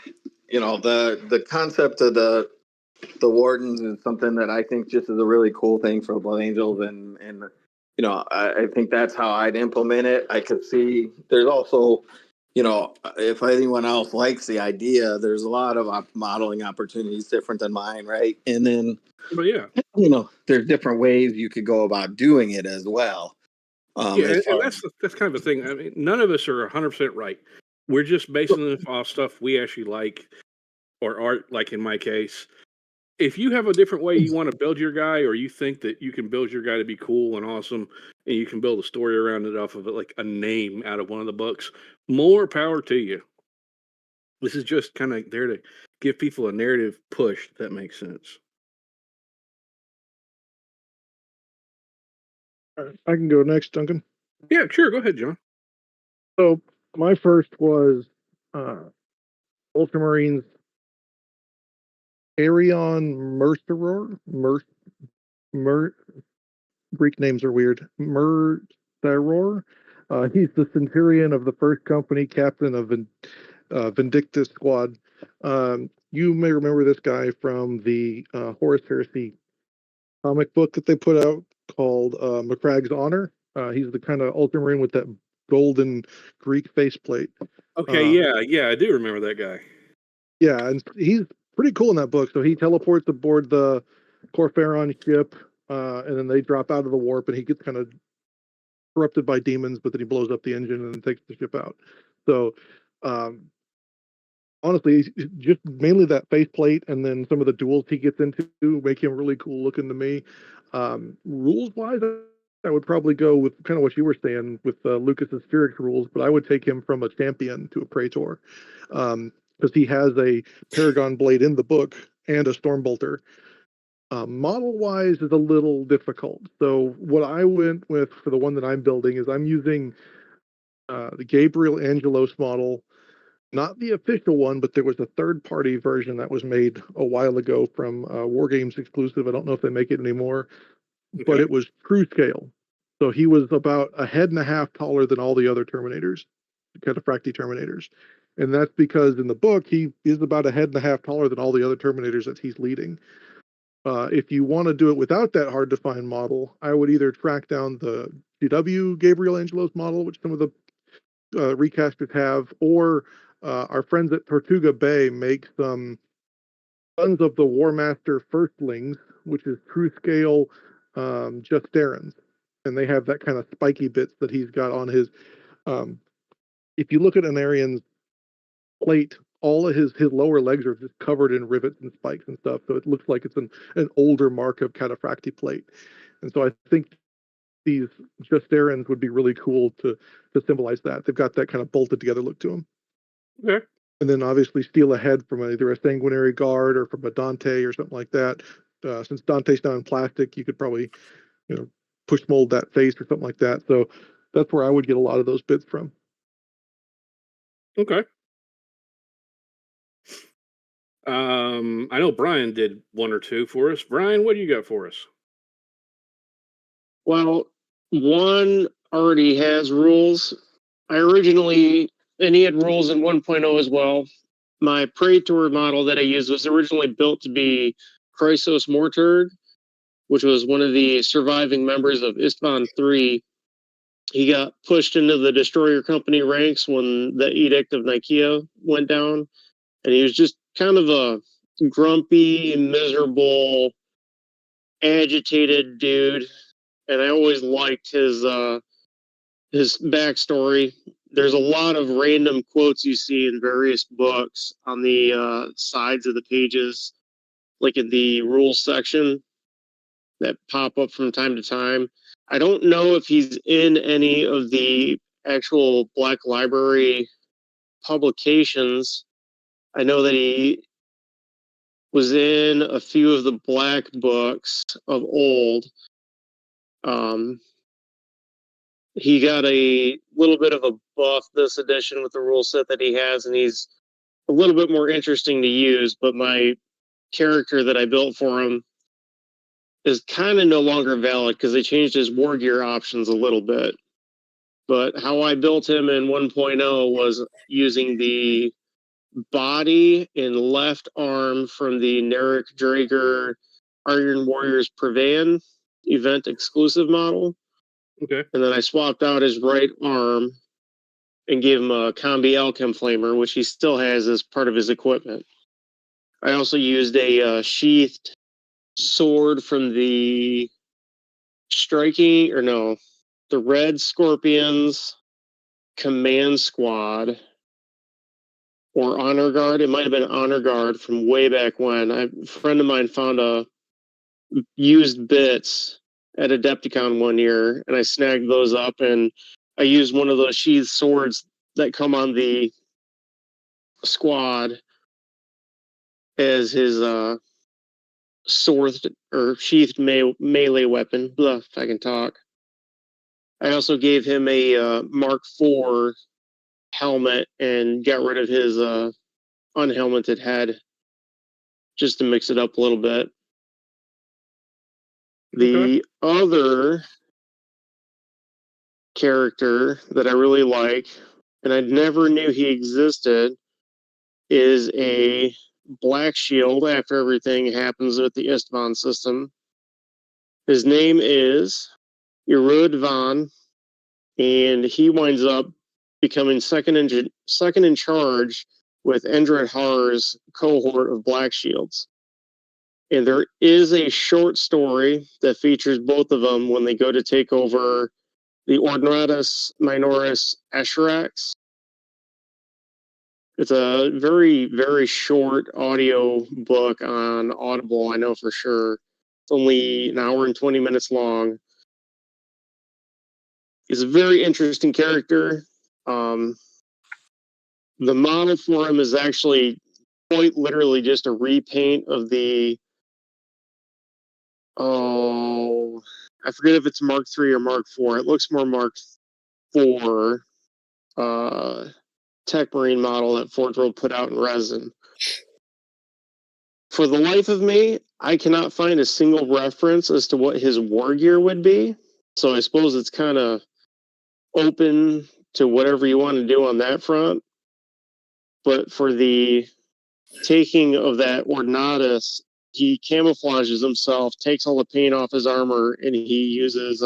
concept of the wardens is something that I think just is a really cool thing for Blood Angels, and I think that's how I'd implement it. I could see there's also, if anyone else likes the idea, there's a lot of modeling opportunities different than mine, right? And then, But yeah, there's different ways you could go about doing it as well. and that's kind of the thing. I mean, none of us are 100% right. We're just basing it off stuff we actually like, or art, like in my case. If you have a different way you want to build your guy, or you think that you can build your guy to be cool and awesome, and you can build a story around it off of it, like a name out of one of the books, more power to you. This is just kind of there to give people a narrative push, if that makes sense. All right, I can go next, Duncan. Yeah, sure. Go ahead, John. So my first was Ultramarines Arion Merceror. Greek names are weird. Merceror. He's the Centurion of the First Company, captain of Vindictus Squad. You may remember this guy from the Horus Heresy comic book that they put out called McCragg's Honor. He's the kind of Ultramarine with that golden Greek faceplate. Okay, yeah, I do remember that guy. Yeah, and he's pretty cool in that book. So he teleports aboard the Corpharon ship, and then they drop out of the warp, and he gets kind of corrupted by demons, but then he blows up the engine and then takes the ship out. So, honestly, just mainly that faceplate, and then some of the duels he gets into make him really cool looking to me. Rules-wise, I would probably go with kind of what you were saying with Lucas's Phyrix rules, but I would take him from a champion to a Praetor, because he has a Paragon Blade in the book and a Stormbolter. Model-wise is a little difficult. So what I went with for the one that I'm building is I'm using the Gabriel Angelos model, not the official one, but there was a third-party version that was made a while ago from War Games exclusive. I don't know if they make it anymore, but Okay. it was true scale. So he was about a head and a half taller than all the other Terminators, Cataphracti Terminators. And that's because in the book, he is about a head and a half taller than all the other Terminators that he's leading. If you want to do it without that hard to find model, I would either track down the GW Gabriel Angelos model, which some of the recasters have, or our friends at Tortuga Bay make some Sons of the War Master Firstlings, which is true scale Justerans. And they have that kind of spiky bits that he's got on his. If you look at an Arian's plate, all of his lower legs are just covered in rivets and spikes and stuff. So it looks like it's an older mark of Cataphracti plate. And so I think these Justerans would be really cool to symbolize that. They've got that kind of bolted together look to them. Okay. And then obviously steal a head from either a Sanguinary Guard or from a Dante or something like that. Since Dante's not in plastic, you could probably, push mold that face or something like that. So that's where I would get a lot of those bits from. Okay. I know Brian did one or two for us. Brian, what do you got for us? Well, one already has rules. I originally, and he had rules in 1.0 as well. My Praetor model that I used was originally built to be Chrysos Morturg, which was one of the surviving members of Istvan 3. He got pushed into the Destroyer Company ranks when the Edict of Nicaea went down, and he was just kind of a grumpy, miserable, agitated dude. And I always liked his backstory. There's a lot of random quotes you see in various books on the sides of the pages, like in the rules section, that pop up from time to time. I don't know if he's in any of the actual Black Library publications. I know that he was in a few of the Black books of old. He got a little bit of a buff this edition with the rule set that he has, and he's a little bit more interesting to use, but my character that I built for him is kind of no longer valid because they changed his war gear options a little bit. But how I built him in 1.0 was using the body and left arm from the Narek Draeger Iron Warriors Prevan event exclusive model. Okay. And then I swapped out his right arm and gave him a Combi Alchem Flamer, which he still has as part of his equipment. I also used a sheathed sword from the the Red Scorpions Command Squad or Honor Guard. It might have been Honor Guard from way back when. A friend of mine found a used bits at Adepticon one year, and I snagged those up, and I used one of those sheathed swords that come on the squad as his sword or sheathed melee weapon. Blah, if I can talk. I also gave him a Mark IV helmet and got rid of his unhelmeted head just to mix it up a little bit. The other character that I really like, and I never knew he existed, is a Black Shield after everything happens with the Istvan system. His name is Irud Van, and he winds up becoming second in charge with Endred Har's cohort of Black Shields. And there is a short story that features both of them when they go to take over the Ordinatus Minoris Eshrax. It's a very, very short audio book on Audible, I know for sure. It's only an hour and 20 minutes long. He's a very interesting character. The model for him is actually quite literally just a repaint of the I forget if it's Mark III or Mark IV. It looks more Mark IV Tech Marine model that Forge World put out in resin. For the life of me, I cannot find a single reference as to what his war gear would be. So I suppose it's kind of open to whatever you want to do on that front. But for the taking of that Ornatus, he camouflages himself, takes all the paint off his armor, and he uses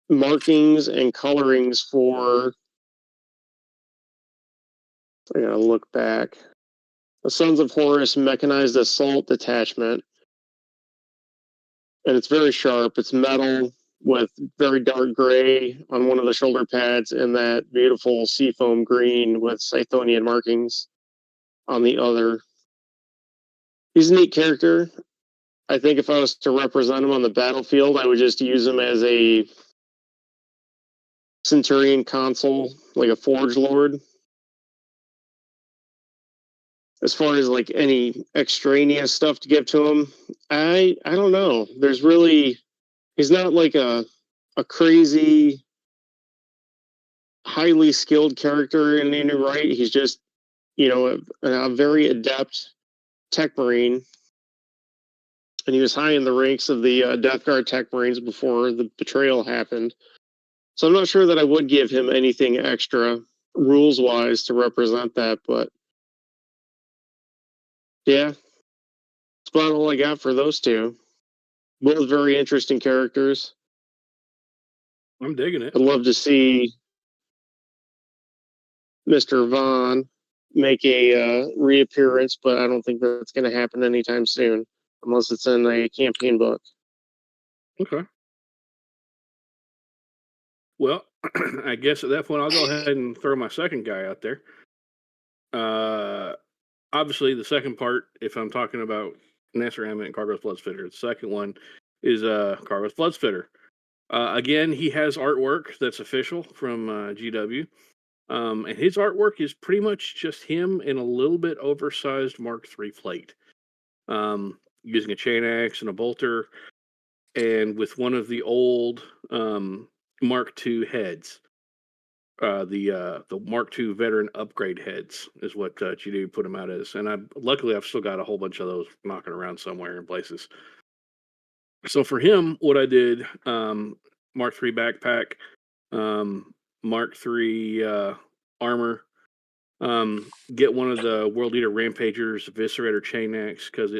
markings and colorings for, I gotta look back, the Sons of Horus Mechanized Assault Detachment. And it's very sharp. It's metal with very dark gray on one of the shoulder pads and that beautiful seafoam green with Scythonian markings on the other. He's a neat character. I think if I was to represent him on the battlefield, I would just use him as a Centurion consul, like a Forge Lord. As far as like any extraneous stuff to give to him, I don't know. There's really, he's not like a crazy, highly skilled character in any right. He's just, a very adept Tech Marine. And he was high in the ranks of the Death Guard Tech Marines before the betrayal happened. So I'm not sure that I would give him anything extra rules-wise to represent that, but yeah, that's about all I got for those two. Both very interesting characters. I'm digging it. I'd love to see Mr. Vaughn make a reappearance, but I don't think that's going to happen anytime soon, unless it's in a campaign book. Okay. Well, I guess at that point, I'll go ahead and throw my second guy out there. Obviously, the second part, if I'm talking about Nasser Hammett and Cargo's Bloodspitter, the second one is Cargo's Bloodspitter. Again, he has artwork that's official from GW. And his artwork is pretty much just him in a little bit oversized Mark III plate, using a chain axe and a bolter, and with one of the old Mark II heads. The Mark II veteran upgrade heads is what GW put him out as, and luckily I've still got a whole bunch of those knocking around somewhere in places. So for him, what I did, Mark III backpack, Mark III armor, get one of the World Eater Rampagers Eviscerator chain axe because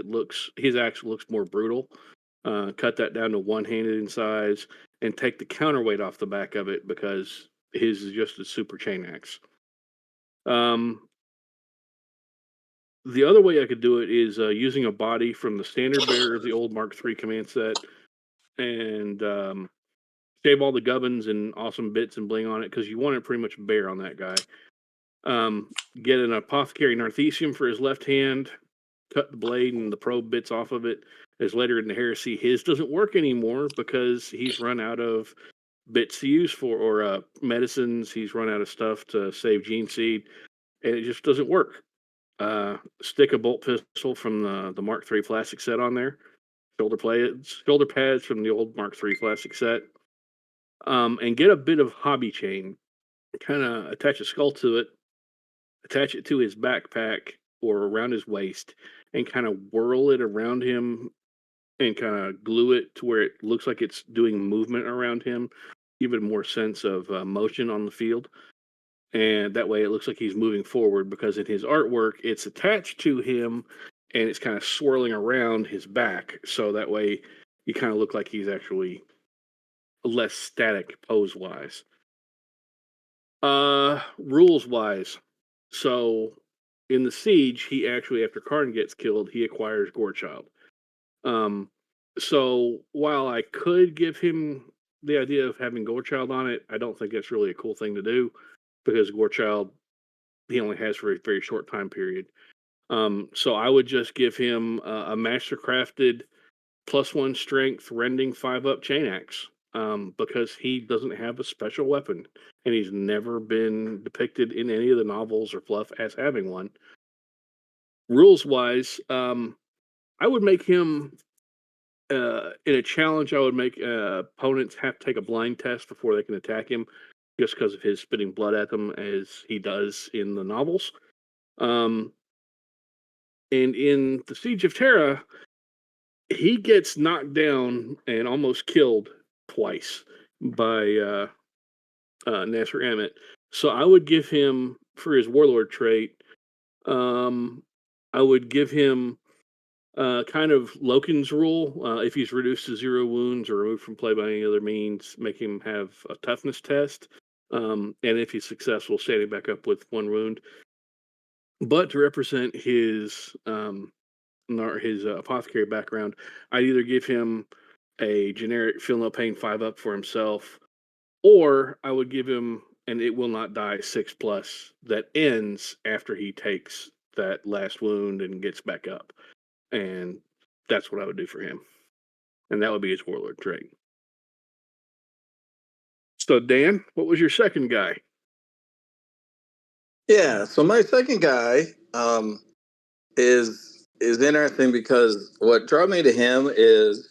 his axe looks more brutal. Cut that down to one-handed in size and take the counterweight off the back of it because his is just a super chain axe. The other way I could do it is using a body from the standard bearer of the old Mark III command set and shave all the gubbins and awesome bits and bling on it because you want it pretty much bare on that guy. Get an Apothecary Narthesium for his left hand, cut the blade and the probe bits off of it. As later in the Heresy, his doesn't work anymore because he's run out of bits to use or medicines. He's run out of stuff to save Gene Seed, and it just doesn't work. Stick a bolt pistol from the Mark III plastic set on there. Shoulder pads from the old Mark III plastic set. And get a bit of hobby chain. Kind of attach a skull to it. Attach it to his backpack or around his waist, and kind of whirl it around him and kind of glue it to where it looks like it's doing movement around him, give it more sense of motion on the field. And that way it looks like he's moving forward because in his artwork, it's attached to him and it's kind of swirling around his back. So that way you kind of look like he's actually less static pose-wise. Rules-wise. So in the Siege, he actually, after Karn gets killed, he acquires Gorechild. So while I could give him the idea of having Gorechild on it, I don't think that's really a cool thing to do because Gorechild he only has for a very short time period. So I would just give him a mastercrafted +1 strength rending 5-up chain axe, because he doesn't have a special weapon, and he's never been depicted in any of the novels or fluff as having one. Rules wise, I would make him in a challenge. I would make opponents have to take a blind test before they can attack him, just because of his spitting blood at them, as he does in the novels. Um, and in the Siege of Terra, he gets knocked down and almost killed twice by Nasser Emmett. So I would give him, for his warlord trait, I would give him kind of Loken's rule. If he's reduced to 0 wounds or removed from play by any other means, make him have a toughness test. And if he's successful, standing back up with 1 wound. But to represent his apothecary background, I'd either give him a generic feel no pain 5-up for himself, or I would give him an it will not die 6+ that ends after he takes that last wound and gets back up. And that's what I would do for him. And that would be his warlord trait. So Dan, what was your second guy? Yeah, so my second guy is interesting because what drew me to him is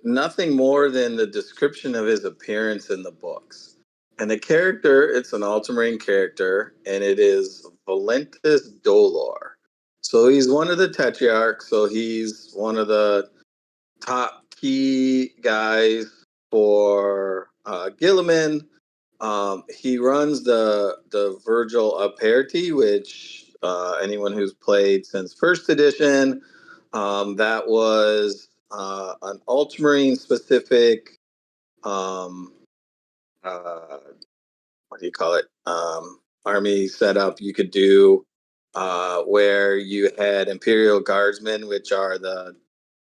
nothing more than the description of his appearance in the books. And the character, it's an ultramarine character, and it is Valentus Dolor. So he's one of the Tetrarchs, so he's one of the top key guys for Gilliman. He runs the Virgil Aperti, which anyone who's played since first edition, that was an Ultramarine specific. Um, what do you call it? Army setup you could do, where you had Imperial Guardsmen, which are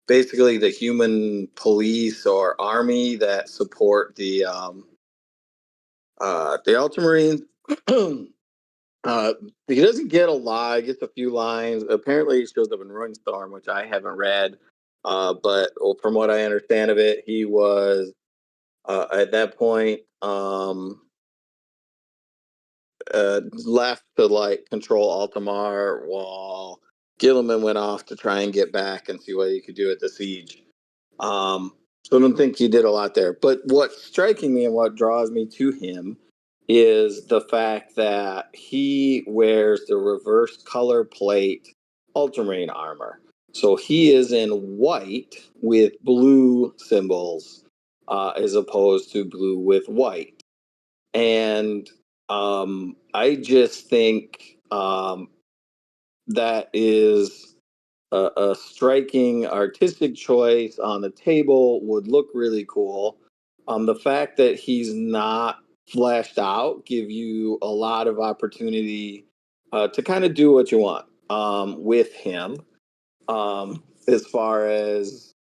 basically the human police or army that support the Ultramarines. He doesn't get a lot. He gets a few lines. Apparently, he shows up in Ruinstorm, which I haven't read. But from what I understand of it, he was at that point left to like control Altamar while Gilliman went off to try and get back and see what he could do at the siege. So I don't think he did a lot there. But what's striking me and what draws me to him is the fact that he wears the reverse color plate Ultramarine armor. So he is in white with blue symbols, as opposed to blue with white. And I just think that is a striking artistic choice on the table, would look really cool. The fact that he's not fleshed out give you a lot of opportunity to kind of do what you want with him, as far as,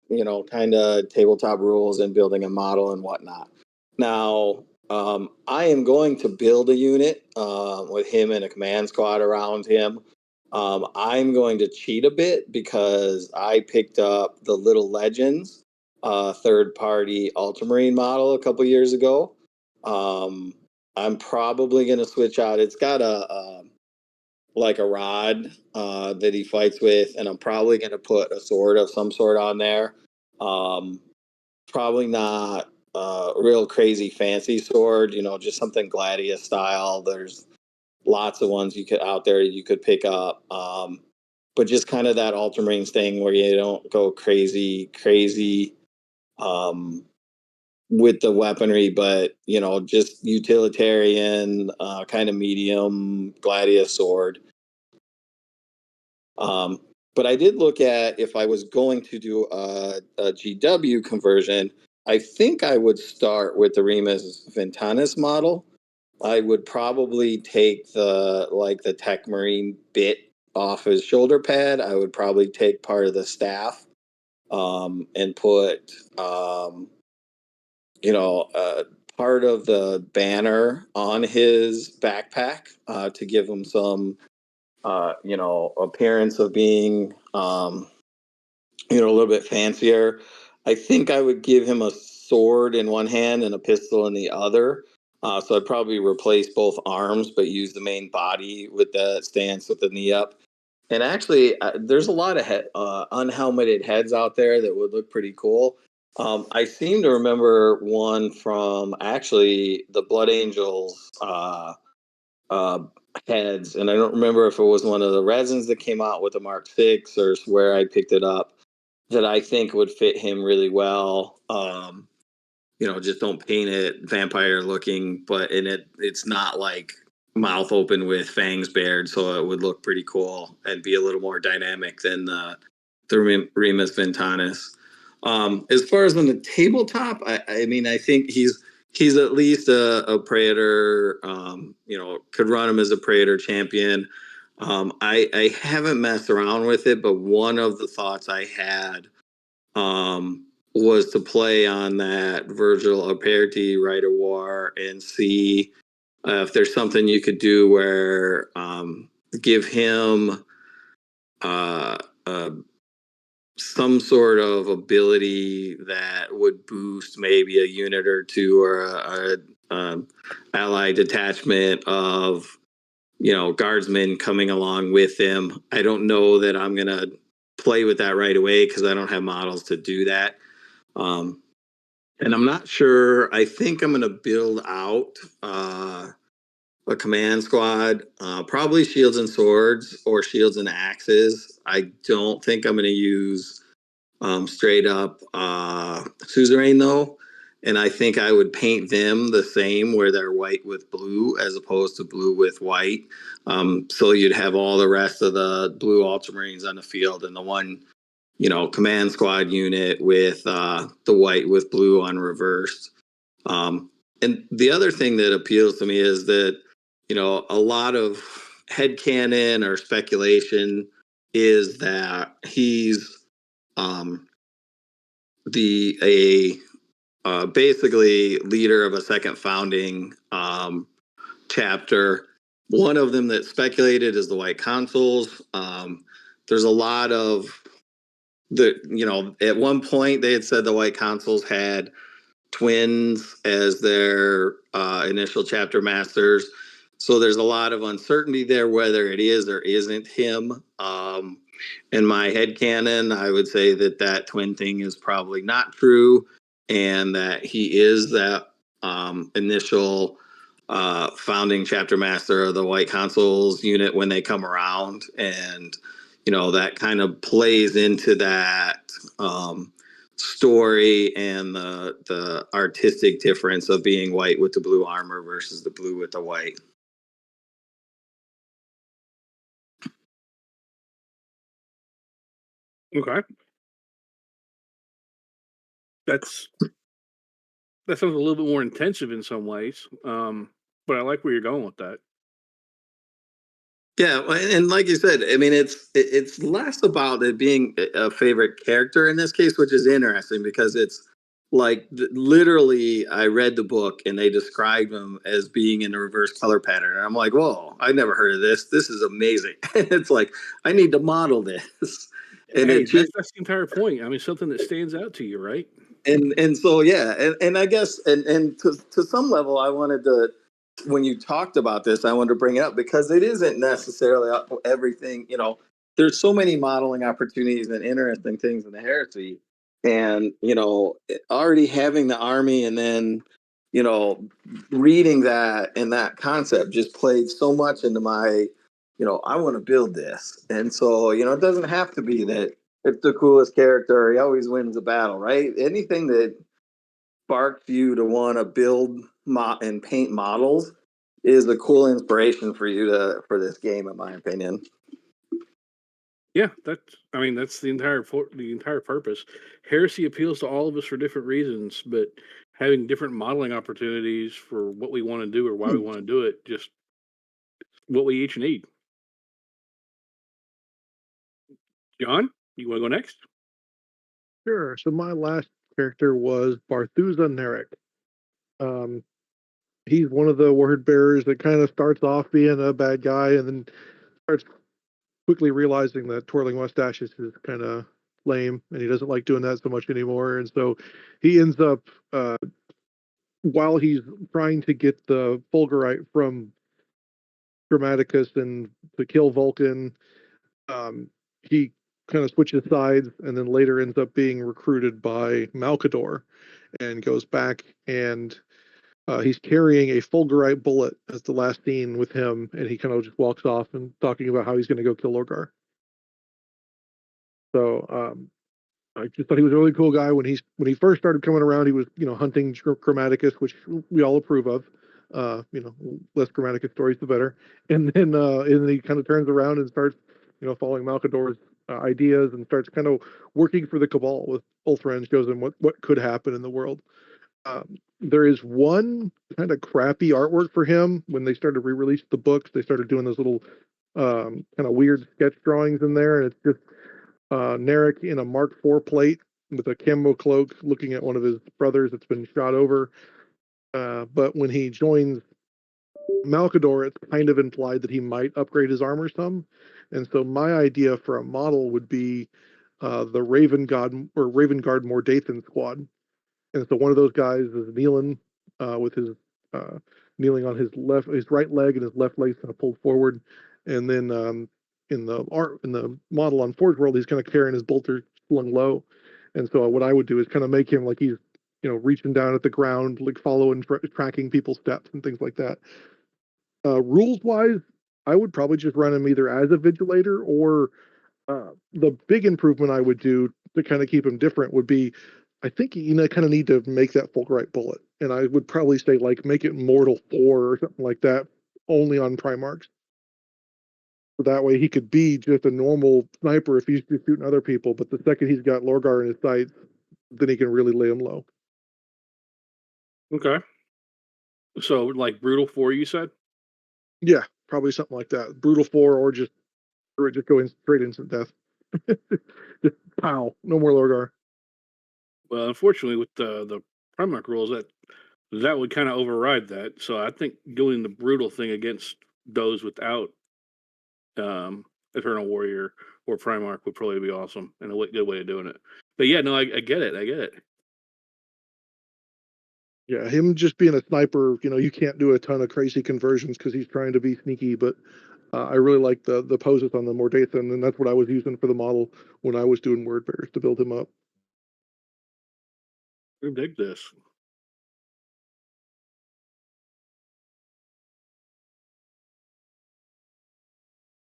kind of tabletop rules and building a model and whatnot. Now, I am going to build a unit with him and a command squad around him. I'm going to cheat a bit because I picked up the Little Legends third-party Ultramarine model a couple years ago. I'm probably going to switch out. It's got a like a rod that he fights with, and I'm probably going to put a sword of some sort on there. Probably not real crazy fancy sword, just something Gladius style. There's lots of ones out there you could pick up. But just kind of that Ultramarines thing where you don't go crazy with the weaponry, but just utilitarian, kind of medium Gladius sword. But I did look at, if I was going to do a GW conversion, I think I would start with the Remus Ventanis model. I would probably take the Tech Marine bit off his shoulder pad. I would probably take part of the staff and put part of the banner on his backpack to give him some appearance of being, a little bit fancier. I think I would give him a sword in one hand and a pistol in the other. So I'd probably replace both arms, but use the main body with the stance with the knee up. And actually, there's a lot of unhelmeted heads out there that would look pretty cool. I seem to remember one from actually the Blood Angels uh, heads, and I don't remember if it was one of the resins that came out with the Mark VI or where I picked it up, that I think would fit him really well. Just don't paint it vampire looking, but it's not like mouth open with fangs bared, so it would look pretty cool and be a little more dynamic than the Remus Ventanus. As far as on the tabletop, I mean, I think he's at least a Praetor. Could run him as a Praetor champion. I haven't messed around with it, but one of the thoughts I had was to play on that Virgil Aperti Rite of War and see if there's something you could do where give him uh, uh, some sort of ability that would boost maybe a unit or two or a allied detachment of guardsmen coming along with him. I don't know that I'm gonna play with that right away because I don't have models to do that. And I'm not sure. I think I'm going to build out a command squad, probably shields and swords or shields and axes. I don't think I'm going to use straight up suzerain though. And I think I would paint them the same where they're white with blue as opposed to blue with white. So you'd have all the rest of the blue ultramarines on the field and the one command squad unit with the white with blue on reversed. And the other thing that appeals to me is that, a lot of headcanon or speculation is that he's basically leader of a second founding chapter. One of them that speculated is the White Consuls. There's a lot of at one point they had said the White Consuls had twins as their initial chapter masters. So there's a lot of uncertainty there whether it is or isn't him. In my headcanon, I would say that twin thing is probably not true and that he is that initial founding chapter master of the White Consuls unit when they come around. And that kind of plays into that story and the artistic difference of being white with the blue armor versus the blue with the white. Okay. That sounds a little bit more intensive in some ways, but I like where you're going with that. Yeah, and like you said, I mean, it's less about it being a favorite character in this case, which is interesting because it's like literally I read the book and they described him as being in a reverse color pattern. And I'm like, whoa, I never heard of this. This is amazing. It's like, I need to model this. And hey, that's the entire point. I mean, something that stands out to you, right? And so, yeah. And I guess, and to some level, I wanted to, when you talked about this, I wanted to bring it up because it isn't necessarily everything, there's so many modeling opportunities and interesting things in the Heresy. And, already having the army and then, reading that and that concept just played so much into my, I want to build this. And so, it doesn't have to be that it's the coolest character, he always wins a battle, right? Anything that sparks you to want to build and paint models is a cool inspiration for you for this game, in my opinion. Yeah, that's the entire purpose. Heresy appeals to all of us for different reasons, but having different modeling opportunities for what we want to do or why we want to do it, just what we each need. John, you want to go next? Sure. So my last character was Barthuza Narek. He's one of the word bearers that kind of starts off being a bad guy and then starts quickly realizing that twirling mustaches is kind of lame, and he doesn't like doing that so much anymore. And so he ends up, while he's trying to get the Fulgurite from Grammaticus and to kill Vulcan, he kind of switches sides, and then later ends up being recruited by Malkador, and goes back, and he's carrying a Fulgurite bullet as the last scene with him, and he kind of just walks off and talking about how he's going to go kill Lorgar. So I just thought he was a really cool guy. When he first started coming around, he was hunting Grammaticus, which we all approve of. Less Grammaticus stories, the better. And then he kind of turns around and starts following Malkador's ideas, and starts kind of working for the Cabal with Ulthran, shows him what could happen in the world. There is one kind of crappy artwork for him. When they started re-release the books, they started doing those little kind of weird sketch drawings in there, and it's just Narek in a Mark IV plate with a camo cloak looking at one of his brothers that's been shot over. But when he joins Malkador, it's kind of implied that he might upgrade his armor some. And so my idea for a model would be the Raven Guard Mordathan squad. And so one of those guys is kneeling with his kneeling on his right leg, and his left leg's kind of pulled forward. And then in the model on Forge World, he's kind of carrying his bolter slung low. And so what I would do is kind of make him like he's reaching down at the ground, like following, tracking people's steps and things like that. Rules wise, I would probably just run him either as a Vigilator, or the big improvement I would do to kind of keep him different would be, I think kind of need to make that Fulgurite bullet, and I would probably say like make it Mortal 4 or something like that, only on Primarchs. So that way he could be just a normal sniper if he's just shooting other people, but the second he's got Lorgar in his sights, then he can really lay him low. Okay. So like Brutal 4, you said? Yeah, probably something like that. Brutal 4, or just go in straight instant death. Just pow, no more Lorgar. Well, unfortunately, with the Primarch rules, that would kind of override that. So I think doing the brutal thing against those without Eternal Warrior or Primarch would probably be awesome, and a good way of doing it. But yeah, no, I get it. I get it. Yeah, him just being a sniper, you can't do a ton of crazy conversions because he's trying to be sneaky. But I really like the poses on the Mordathan, and that's what I was using for the model when I was doing word bears to build him up. I dig this.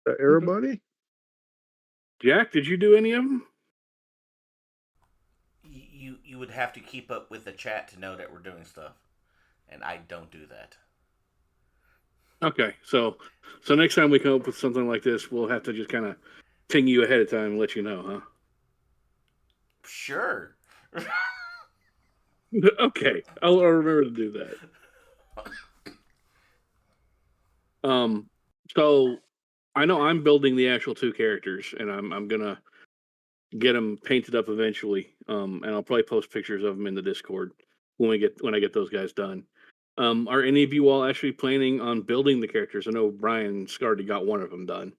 Everybody? Jack, did you do any of them? You would have to keep up with the chat to know that we're doing stuff, and I don't do that. Okay, so next time we come up with something like this, we'll have to just kind of ping you ahead of time and let you know, huh? Sure. Okay, I'll remember to do that. So I know I'm building the actual 2 characters, and I'm gonna get them painted up eventually. And I'll probably post pictures of them in the Discord when I get those guys done. Are any of you all actually planning on building the characters? I know Brian's already got one of them done.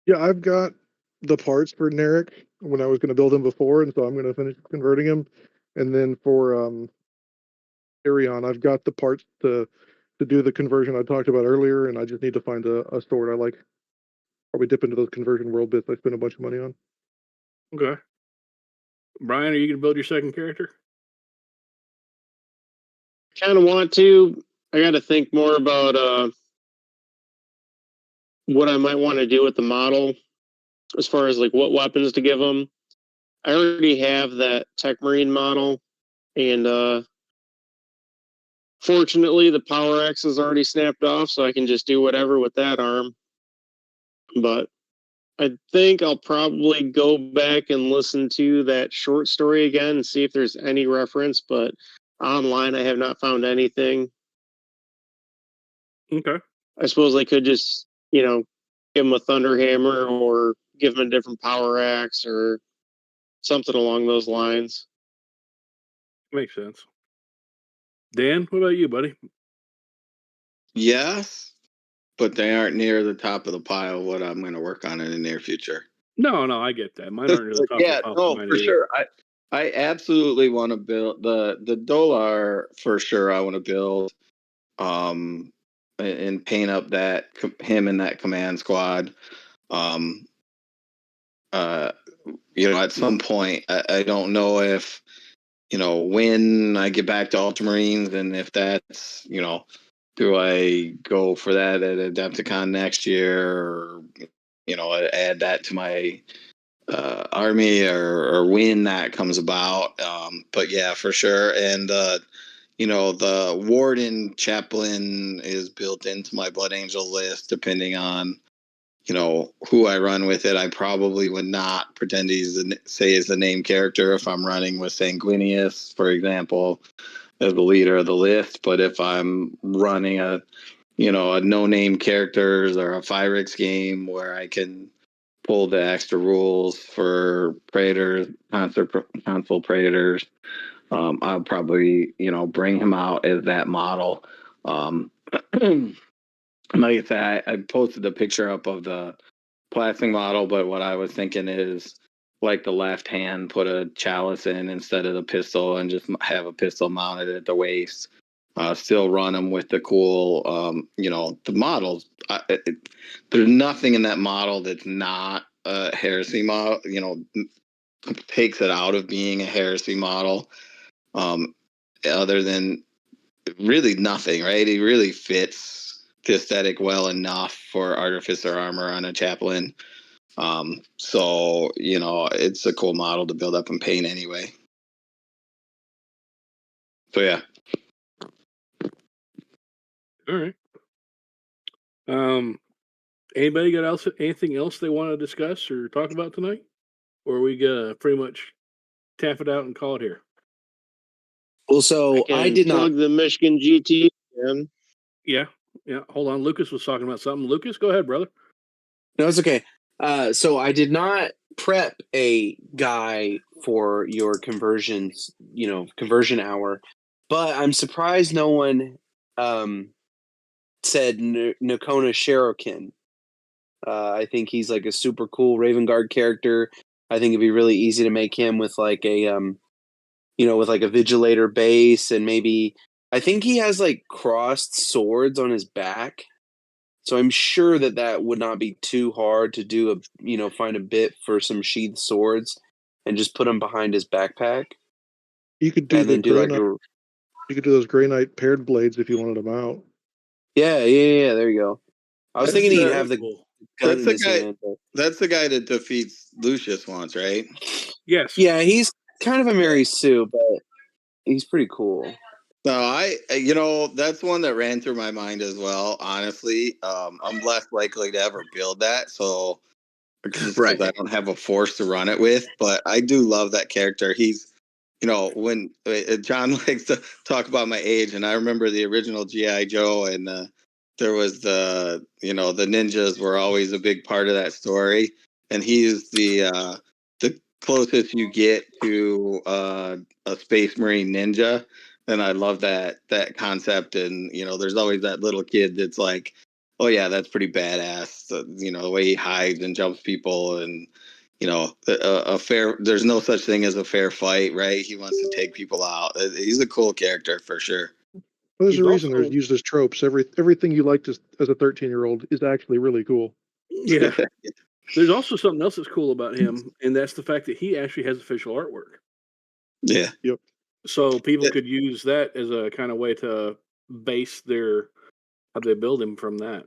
Yeah, I've got the parts for Narek when I was going to build him before, and so I'm going to finish converting him. And then for Arion, I've got the parts to do the conversion I talked about earlier, and I just need to find a sword I like. Probably dip into those conversion world bits I spent a bunch of money on. Okay. Brian, are you going to build your second character? Kind of want to. I got to think more about what I might want to do with the model, as far as like what weapons to give them. I already have that Tech Marine model, and fortunately the Power Axe is already snapped off, so I can just do whatever with that arm. But I think I'll probably go back and listen to that short story again and see if there's any reference, but online I have not found anything. Okay. I suppose I could just, give him a Thunder Hammer or give him a different Power Axe or something along those lines. Makes sense. Dan, what about you, buddy? Yes. but they aren't near the top of the pile. What I'm going to work on in the near future. No, I get that. Mine aren't near the top Yeah, of the pile. no, Mine for either. sure. I absolutely want to build the Dolar for sure. I want to build, and paint up him and that command squad. At some point, I don't know if, when I get back to Ultramarines, and if that's, do I go for that at Adepticon next year, or, add that to my army, or when that comes about. But yeah, for sure. And, the Warden Chaplain is built into my Blood Angel list, depending on, who I run with it. I probably would not pretend he's the name character if I'm running with Sanguinius, for example, as the leader of the list. But if I'm running a no-name characters or a Phyrix game where I can pull the extra rules for Praetors, Consul Praetors, I'll probably, bring him out as that model. Like I said, I posted a picture up of the plastic model, but what I was thinking is, like, the left hand, put a chalice in instead of the pistol, and just have a pistol mounted at the waist. Still run them with the cool, the models. There's nothing in that model that's not a heresy model. Takes it out of being a heresy model. Other than really nothing, right? He really fits the aesthetic well enough for artificer armor on a chaplain. So, it's a cool model to build up and paint anyway. So yeah. All right. Anybody got anything else they want to discuss or talk about tonight? Or are we gonna pretty much tap it out and call it here? Well, so I did not. plug the Michigan GT again. Yeah. Hold on. Lucas was talking about something. Lucas, go ahead, brother. No, it's okay. So I did not prep a guy for your conversion hour, but I'm surprised no one said Nakona Shirokin. I think he's like a super cool Raven Guard character. I think it'd be really easy to make him with like a with like a Vigilator base, and maybe I think he has like crossed swords on his back. So I'm sure that would not be too hard to do find a bit for some sheathed swords and just put them behind his backpack. You could do and then do like you could do those Grey Knight paired blades if you wanted them out. Yeah. There you go. I was thinking he'd have the gun in his hand. That's the guy that defeats Lucius once, right? Yes. Yeah, he's kind of a Mary Sue, but he's pretty cool. No, that's one that ran through my mind as well. Honestly, I'm less likely to ever build that, so because I don't have a force to run it with. But I do love that character. He's, when John likes to talk about my age, and I remember the original GI Joe, and there was the ninjas were always a big part of that story, and he's the closest you get to a Space Marine ninja. And I love that concept. And, there's always that little kid that's like, oh yeah, that's pretty badass. The way he hides and jumps people, and, there's no such thing as a fair fight, right? He wants to take people out. He's a cool character for sure. Well, there's a reason they're used as tropes. Everything you liked as a 13-year-old is actually really cool. Yeah. There's also something else that's cool about him, and that's the fact that he actually has official artwork. Yeah. Yep. So people could use that as a kind of way to base how they build him from that.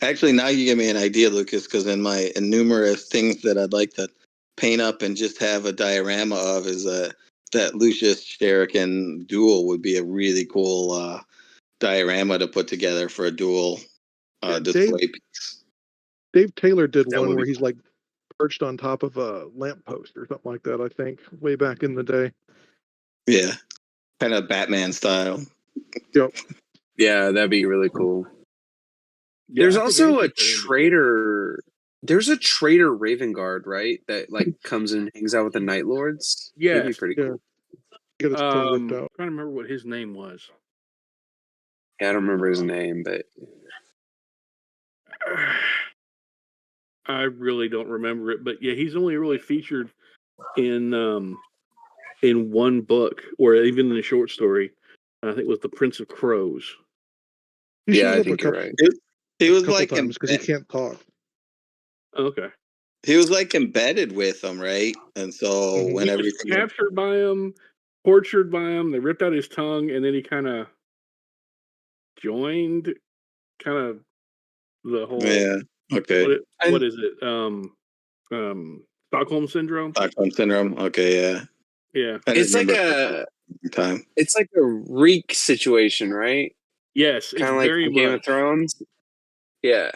Actually, now you give me an idea, Lucas, because in my numerous things that I'd like to paint up and just have a diorama of is that Lucius Sherikan duel would be a really cool diorama to put together for a duel display piece. Dave Taylor did one where he's like perched on top of a lamppost or something like that, I think, way back in the day. Yeah. Kind of Batman style. Yep. Yeah, that'd be really cool. Yeah, there's also a traitor. There's a traitor Raven Guard, right? That like comes and hangs out with the Night Lords. Yeah, that'd be pretty cool. Get his tongue ripped out. I'm trying to remember what his name was. Yeah, I don't remember his name, but I really don't remember it, but yeah, he's only really featured in one book, or even in a short story. I think it was The Prince of Crows. He Yeah, shows I up think you're right. He a was couple like times because he can't talk. Okay. he was like embedded with them, right? And so Mhm. when He was everything captured by him, tortured by him. They ripped out his tongue, and then he kind of joined, kind of the whole. yeah, okay. What is it? Stockholm syndrome. Stockholm syndrome. Okay, yeah. Yeah. I didn't It's like remember the time. it's like a reek situation, right? Yes, it's Kind of like very from Game of much. Thrones. Yeah,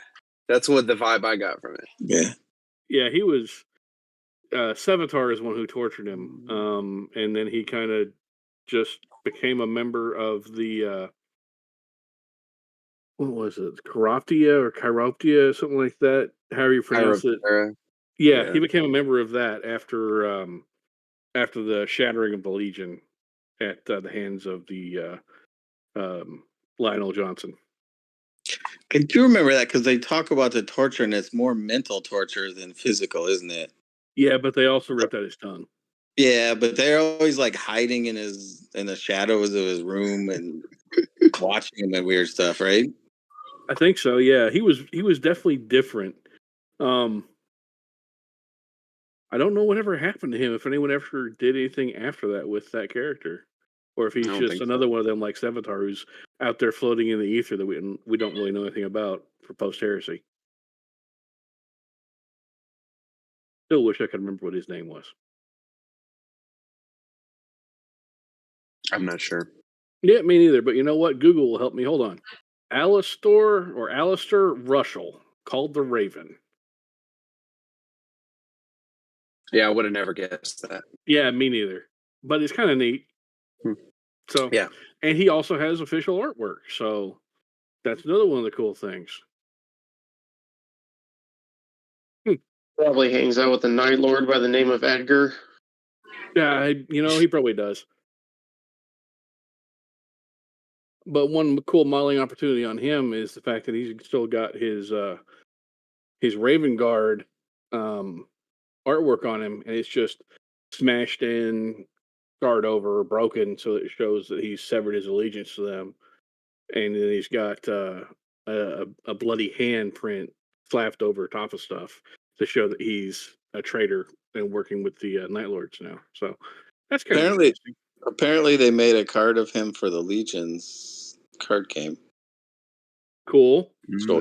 that's what the vibe I got from it. Yeah. Yeah, he was. Sevatar is one who tortured him, and then he kind of just became a member of the what was it, Chiroptia, something like that. However you pronounce it. Yeah, Yeah. he became a member of that after the shattering of the Legion at the hands of the Lionel Johnson. I do remember that because they talk about the torture and it's more mental torture than physical, isn't it? Yeah, but they also ripped out his tongue. Yeah, but they're always like hiding in the shadows of his room and watching him and weird stuff, right? I think so. Yeah, he was definitely different. I don't know whatever happened to him. If anyone ever did anything after that with that character, or if he's don't just think so. another one of them like Sevatar who's out there floating in the ether that we don't really know anything about for post Heresy. Still wish I could remember what his name was. I'm not sure. Yeah, me neither. But you know what? Google will help me. Hold on. Alistair Russell, called the Raven. Yeah, I would have never guessed that. Yeah, me neither. But it's kind of neat. So Yeah. and he also has official artwork. So that's another one of the cool things. Probably hangs out with the Night Lord by the name of Edgar. Yeah, he probably does. But one cool modeling opportunity on him is the fact that he's still got his Raven Guard artwork on him, and it's just smashed in, scarred over, or broken, so it shows that he's severed his allegiance to them. And then he's got a bloody handprint slapped over top of stuff to show that he's a traitor and working with the Night Lords now. So that's kind of interesting. Apparently they made a card of him for the Legion's card game. Cool. So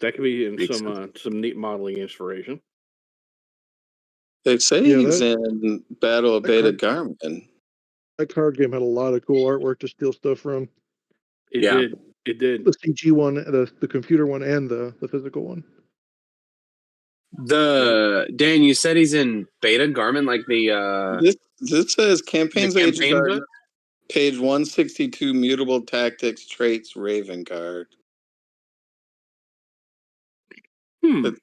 That could be in Makes some neat modeling inspiration. they say Yeah, he's in Battle of Beta Garmin. That card game had a lot of cool artwork to steal stuff from. It Yeah. did. It did. The CG one, the computer one, and the physical one. Dan, you said he's in Beta Garmin, like the This says campaigns the agent campaign card, book? page 162, mutable tactics traits Raven card. At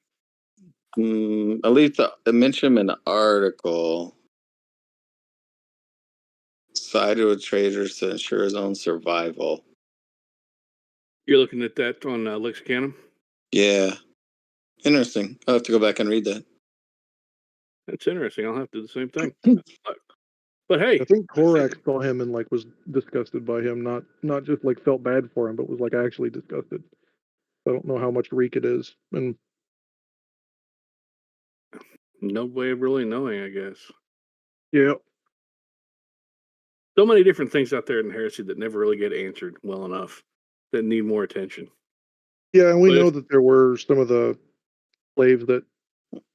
least I mentioned him in the article. Sided with traitors to ensure his own survival. You're looking at that on Lexicanum? Yeah. Interesting. I'll have to go back and read that. That's interesting. I'll have to do the same thing. But hey, I think Korak saw him and was disgusted by him, not just felt bad for him, but was actually disgusted. I don't know how much reek it is, and no way of really knowing, I guess. yeah. So many different things out there in Heresy that never really get answered well enough, that need more attention. Yeah, and we know that there were some of the slaves that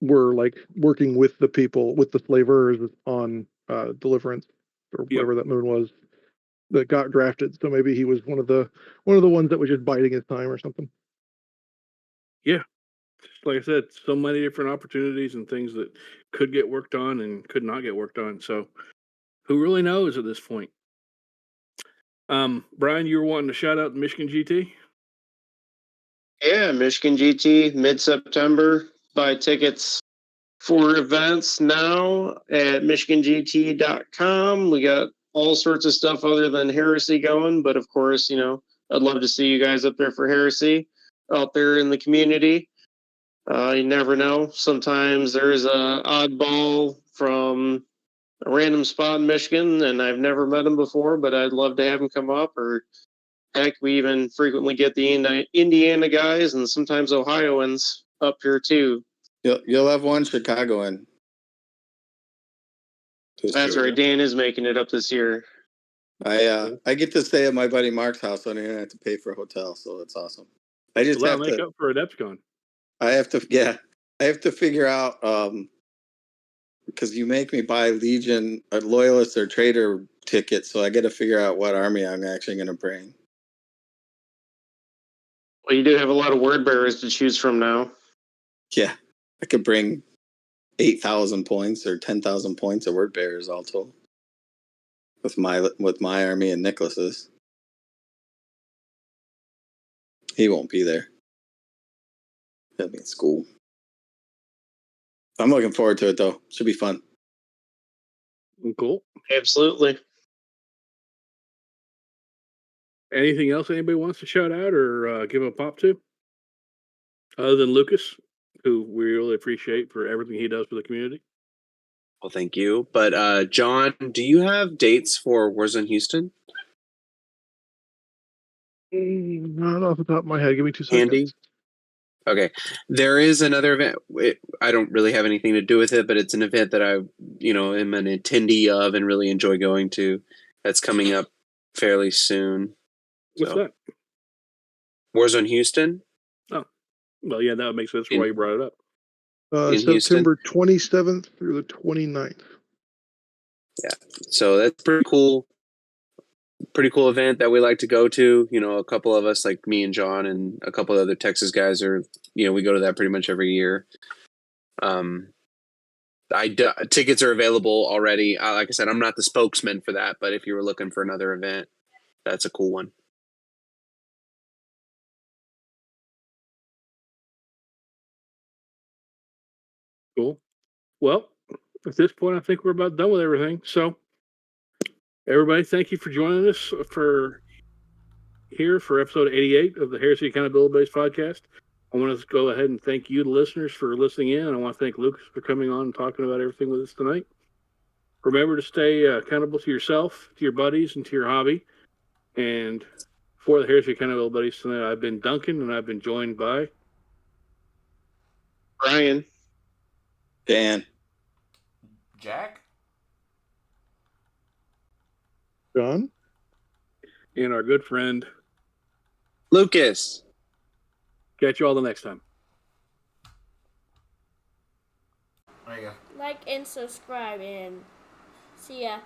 were working with the people, with the slavers on Deliverance or whatever that moon was, that got drafted. So maybe he was one of the ones that was just biding his time or something. Yeah, like I said, so many different opportunities and things that could get worked on and could not get worked on. So who really knows at this point? Brian, you were wanting to shout out Michigan GT? Yeah, Michigan GT, mid-September. Buy tickets for events now at michigangt.com. We got all sorts of stuff other than Heresy going, but of course, I'd love to see you guys up there for Heresy. out there in the community. You never know. Sometimes there's a oddball from a random spot in Michigan, and I've never met him before, but I'd love to have him come up. Or heck, we even frequently get the Indiana guys and sometimes Ohioans up here too. You'll have one Chicagoan. That's right. Dan is making it up this year. I get to stay at my buddy Mark's house, so I don't have to pay for a hotel, so it's awesome. I just Well, have make to. up for Adepticon. I have to figure out because you make me buy Legion, a Loyalist, or Traitor ticket, so I got to figure out what army I'm actually going to bring. Well, you do have a lot of word bearers to choose from now. Yeah, I could bring 8,000 points or 10,000 points of word bearers all told with my army and Nicholas's. He won't be there. He'll be in school. I'm looking forward to it though. Should be fun. Cool. Absolutely. Anything else anybody wants to shout out or give a pop to? Other than Lucas, who we really appreciate for everything he does for the community. Well, thank you. But John, do you have dates for Warzone Houston? Not off the top of my head. Give me 2 seconds. Handy? Okay. There is another event. I don't really have anything to do with it, but it's an event that I, am an attendee of and really enjoy going to. That's coming up fairly soon. What's that? Warzone Houston. Oh, well, yeah, that would make sense for why you brought it up. September 27th through the 29th. Yeah. So that's pretty cool event that we like to go to. A couple of us, like me and John and a couple of other Texas guys we go to that pretty much every year. Tickets are available already. Like I said, I'm not the spokesman for that, but if you were looking for another event, that's a cool one. Cool. Well, at this point, I think we're about done with everything. So, everybody, thank you for joining us for episode 88 of the Heresy Accountabilibuddies Podcast. I want to go ahead and thank you, the listeners, for listening in. And I want to thank Lucas for coming on and talking about everything with us tonight. Remember to stay accountable to yourself, to your buddies, and to your hobby. And for the Heresy Accountabilibuddies tonight, I've been Duncan, and I've been joined by Brian, Dan, Jack, John, and our good friend Lucas. Catch you all the next time. There you go. Like and subscribe, and see ya.